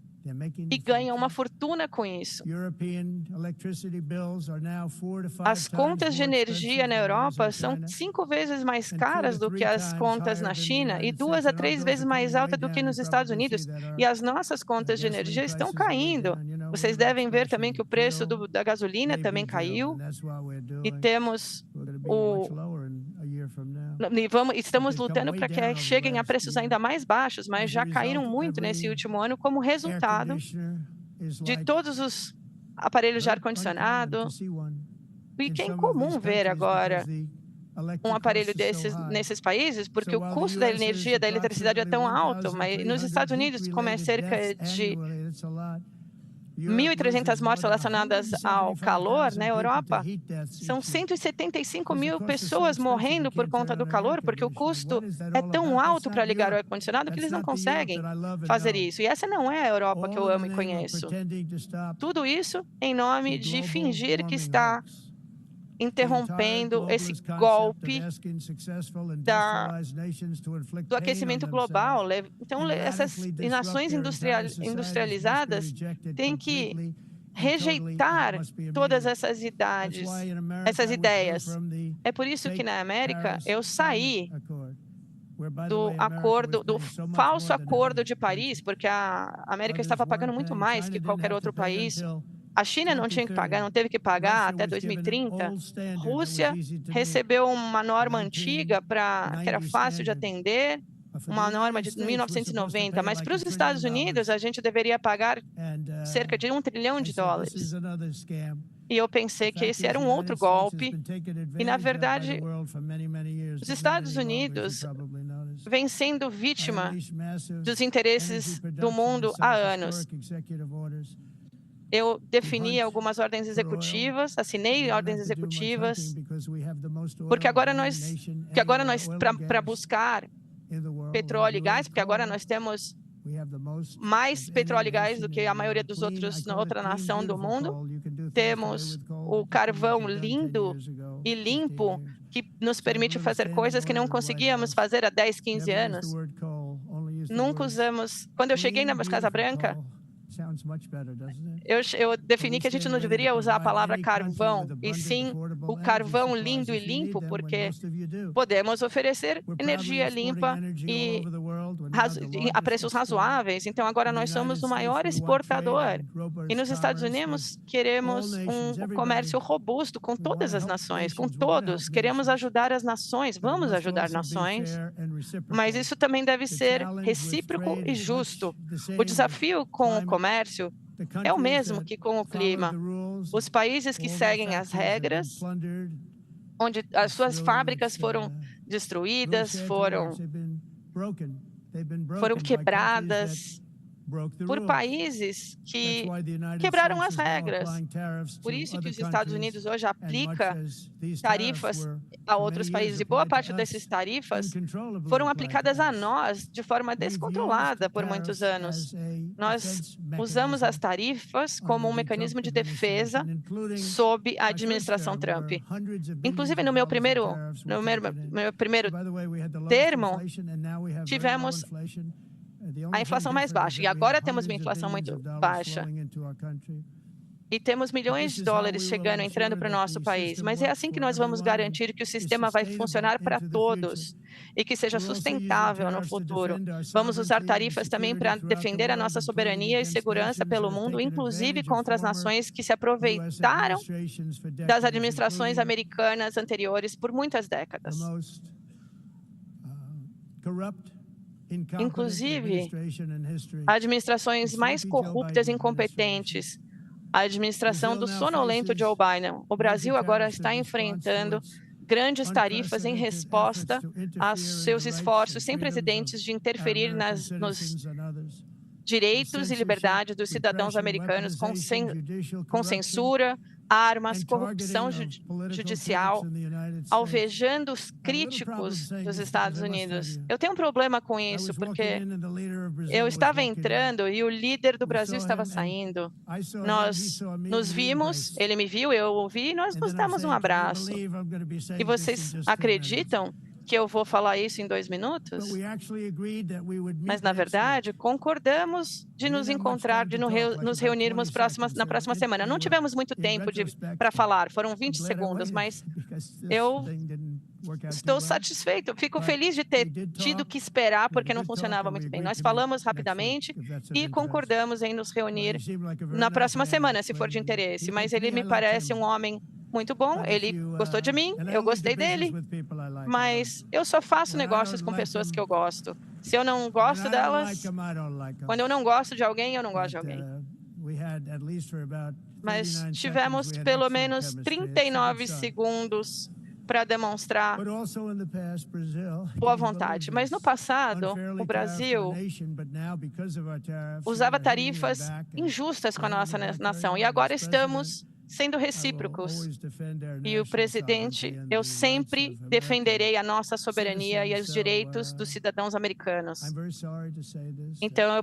Speaker 1: e ganham uma fortuna com isso. As contas de energia na Europa são 5 vezes mais caras do que as contas na China e 2 a 3 vezes mais altas do que nos Estados Unidos. E as nossas contas de energia estão caindo. Vocês devem ver também que o preço da gasolina também caiu. E temos estamos lutando para que cheguem a preços ainda mais baixos, mas já caíram muito nesse último ano como resultado de todos os aparelhos de ar-condicionado. E que é incomum ver agora um aparelho desses nesses países, porque o custo da energia, da eletricidade é tão alto, mas nos Estados Unidos, como é cerca de 1.300 mortes relacionadas ao calor, na Europa, são 175 mil pessoas morrendo por conta do calor, porque o custo é tão alto para ligar o ar-condicionado que eles não conseguem fazer isso. E essa não é a Europa que eu amo e conheço. Tudo isso em nome de fingir que está interrompendo esse golpe do aquecimento global. Então, essas nações industrializadas têm que rejeitar todas essas ideias. É por isso que na América eu saí do falso Acordo de Paris, porque a América estava pagando muito mais que qualquer outro país. A China não tinha que pagar, não teve que pagar até 2030. Rússia recebeu uma norma antiga que era fácil de atender, uma norma de 1990, mas para os Estados Unidos a gente deveria pagar cerca de $1 trilhão. E eu pensei que esse era um outro golpe, e na verdade os Estados Unidos vem sendo vítima dos interesses do mundo há anos. Eu defini algumas ordens executivas, assinei ordens executivas, porque agora nós para buscar petróleo e gás, porque agora nós temos mais petróleo e gás do que a maioria dos outros na outra nação do mundo. Temos o carvão lindo e limpo que nos permite fazer coisas que não conseguíamos fazer há 10, 15 anos. Nunca usamos. Quando eu cheguei na Casa Branca, eu defini que a gente não deveria usar a palavra carvão, e sim o carvão lindo e limpo, porque podemos oferecer energia limpa e a preços razoáveis. Então, agora nós somos o maior exportador. E nos Estados Unidos, queremos um comércio robusto com todas as nações, com todos. Queremos ajudar as nações, vamos ajudar nações, mas isso também deve ser recíproco e justo. O desafio com o comércio é o mesmo que com o clima. Os países que seguem as regras, onde as suas fábricas foram destruídas, foram quebradas por países que quebraram as regras. Por isso que os Estados Unidos hoje aplica tarifas a outros países, e boa parte dessas tarifas foram aplicadas a nós de forma descontrolada por muitos anos. Nós usamos as tarifas como um mecanismo de defesa sob a administração Trump. Inclusive, no meu primeiro termo, tivemos a inflação mais baixa, e agora temos uma inflação muito baixa. E temos milhões de dólares entrando para o nosso país. Mas é assim que nós vamos garantir que o sistema vai funcionar para todos e que seja sustentável no futuro. Vamos usar tarifas também para defender a nossa soberania e segurança pelo mundo, inclusive contra as nações que se aproveitaram das administrações americanas anteriores por muitas décadas. Inclusive, administrações mais corruptas e incompetentes a administração do sonolento Joe Biden. O Brasil agora está enfrentando grandes tarifas em resposta aos seus esforços sem precedentes de interferir nos direitos e liberdades dos cidadãos americanos com censura, armas, corrupção judicial, alvejando os críticos dos Estados Unidos. Eu tenho um problema com isso, porque eu estava entrando e o líder do Brasil estava saindo. Nós nos vimos, ele me viu, eu o vi, e nós nos damos um abraço. E vocês acreditam que eu vou falar isso em 2 minutos? Mas, na verdade, concordamos de nos encontrar, de nos reunirmos na próxima semana. Não tivemos muito tempo para falar, foram 20 segundos, mas eu estou satisfeito, fico feliz de ter tido que esperar, porque não funcionava muito bem. Nós falamos rapidamente e concordamos em nos reunir na próxima semana, se for de interesse, mas ele me parece um homem muito bom, ele gostou de mim, eu gostei dele, mas eu só faço negócios com pessoas que eu gosto. Se eu não gosto delas, quando eu não gosto de alguém, eu não gosto de alguém. Mas tivemos pelo menos 39 segundos para demonstrar boa vontade. Mas no passado, o Brasil usava tarifas injustas com a nossa nação, e agora estamos sendo recíprocos. E o presidente, eu sempre defenderei a nossa soberania e os direitos dos cidadãos americanos. Então,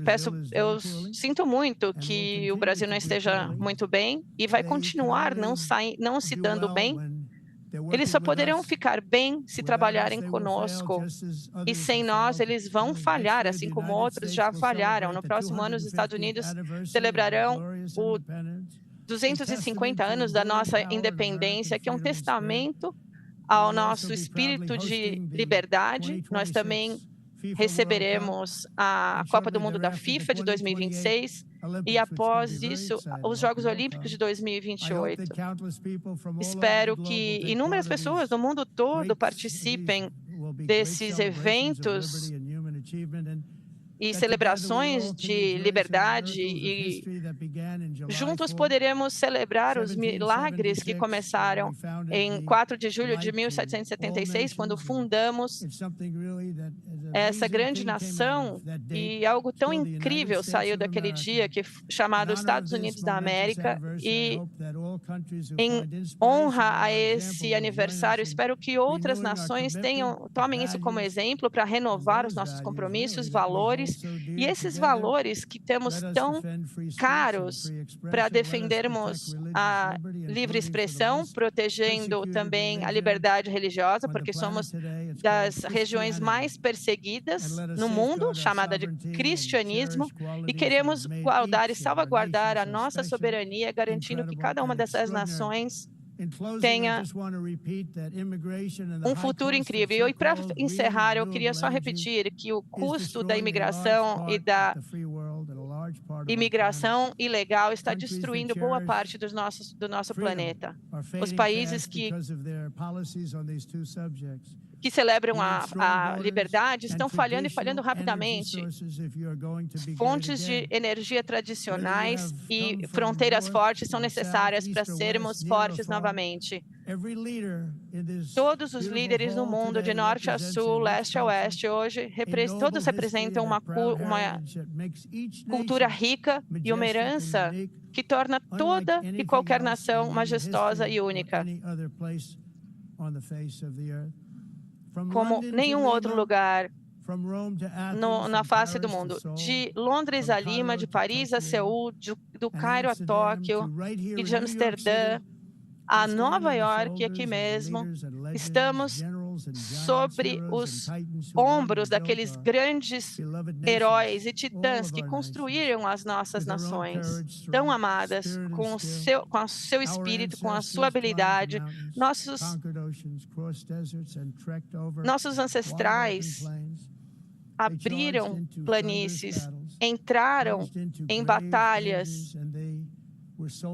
Speaker 1: eu sinto muito que o Brasil não esteja muito bem e vai continuar não se dando bem. Eles só poderão ficar bem se trabalharem conosco. E sem nós, eles vão falhar, assim como outros já falharam. No próximo ano, os Estados Unidos celebrarão o 250 anos da nossa independência, que é um testamento ao nosso espírito de liberdade. Nós também receberemos a Copa do Mundo da FIFA de 2026 e, após isso, os Jogos Olímpicos de 2028. Espero que inúmeras pessoas do mundo todo participem desses eventos e celebrações de liberdade, e juntos poderemos celebrar os milagres que começaram em 4 de julho de 1776, quando fundamos essa grande nação, e algo tão incrível saiu daquele dia, chamado Estados Unidos da América, e em honra a esse aniversário, espero que outras nações tomem isso como exemplo para renovar os nossos compromissos, valores, e esses valores que temos tão caros para defendermos a livre expressão, protegendo também a liberdade religiosa, porque somos das regiões mais perseguidas no mundo, chamada de cristianismo, e queremos guardar e salvaguardar a nossa soberania, garantindo que cada uma dessas nações tenha um futuro incrível. E para encerrar, eu queria só repetir que o custo da imigração e da imigração ilegal está destruindo boa parte do nosso planeta. Os países que celebram a liberdade estão falhando, e falhando rapidamente. Fontes de energia tradicionais e fronteiras fortes são necessárias para sermos fortes novamente. Todos os líderes no mundo, de norte a sul, leste a oeste, hoje, todos representam uma cultura rica e uma herança que torna toda e qualquer nação majestosa e única, como nenhum outro lugar na face do mundo. De Londres a Lima, de Paris a Seul, do Cairo a Tóquio e de Amsterdã a Nova York, aqui mesmo, estamos sobre os ombros daqueles grandes heróis e titãs que construíram as nossas nações tão amadas, com o seu espírito, com a sua habilidade. Nossos ancestrais abriram planícies, entraram em batalhas,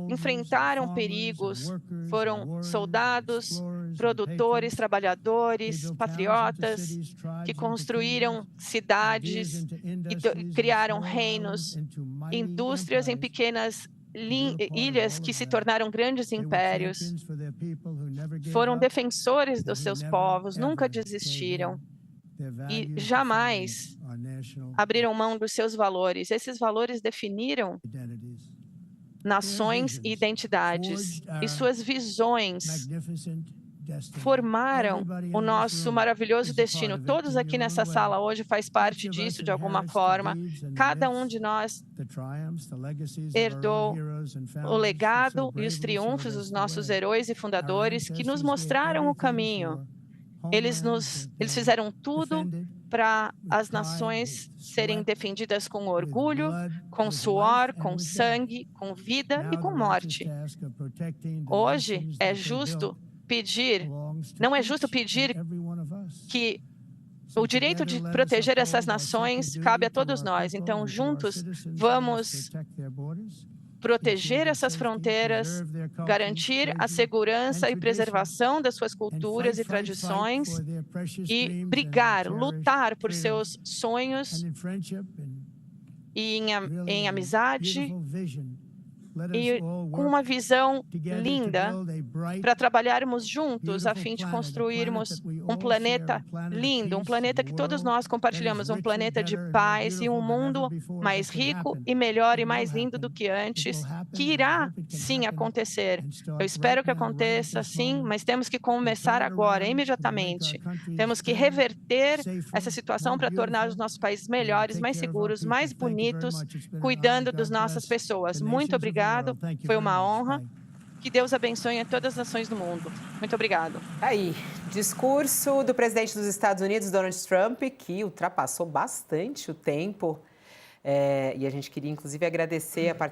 Speaker 1: enfrentaram perigos, foram soldados, produtores, trabalhadores, patriotas, que construíram cidades e criaram reinos, indústrias em pequenas ilhas que se tornaram grandes impérios. Foram defensores dos seus povos, nunca desistiram e jamais abriram mão dos seus valores. Esses valores definiram nações e identidades, e suas visões formaram o nosso maravilhoso destino. Todos aqui nessa sala hoje faz parte disso de alguma forma. Cada um de nós herdou o legado e os triunfos dos nossos heróis e fundadores que nos mostraram o caminho. Eles fizeram tudo para as nações serem defendidas com orgulho, com suor, com sangue, com vida e com morte. Hoje não é justo pedir que o direito de proteger essas nações cabe a todos nós. Então, juntos, vamos proteger essas fronteiras, garantir a segurança e preservação das suas culturas e tradições e brigar, lutar por seus sonhos e em amizade e com uma visão linda para trabalharmos juntos a fim de construirmos um planeta lindo, um planeta que todos nós compartilhamos, um planeta de paz e um mundo mais rico e melhor e mais lindo do que antes, que irá sim acontecer. Eu espero que aconteça sim, mas temos que começar agora, imediatamente. Temos que reverter essa situação para tornar os nossos países melhores, mais seguros, mais bonitos, cuidando das nossas pessoas. Muito obrigado. Foi uma honra. Que Deus abençoe a todas as nações do mundo. Muito obrigado.
Speaker 3: Aí, discurso do presidente dos Estados Unidos, Donald Trump, que ultrapassou bastante o tempo. E a gente queria, inclusive, agradecer a participação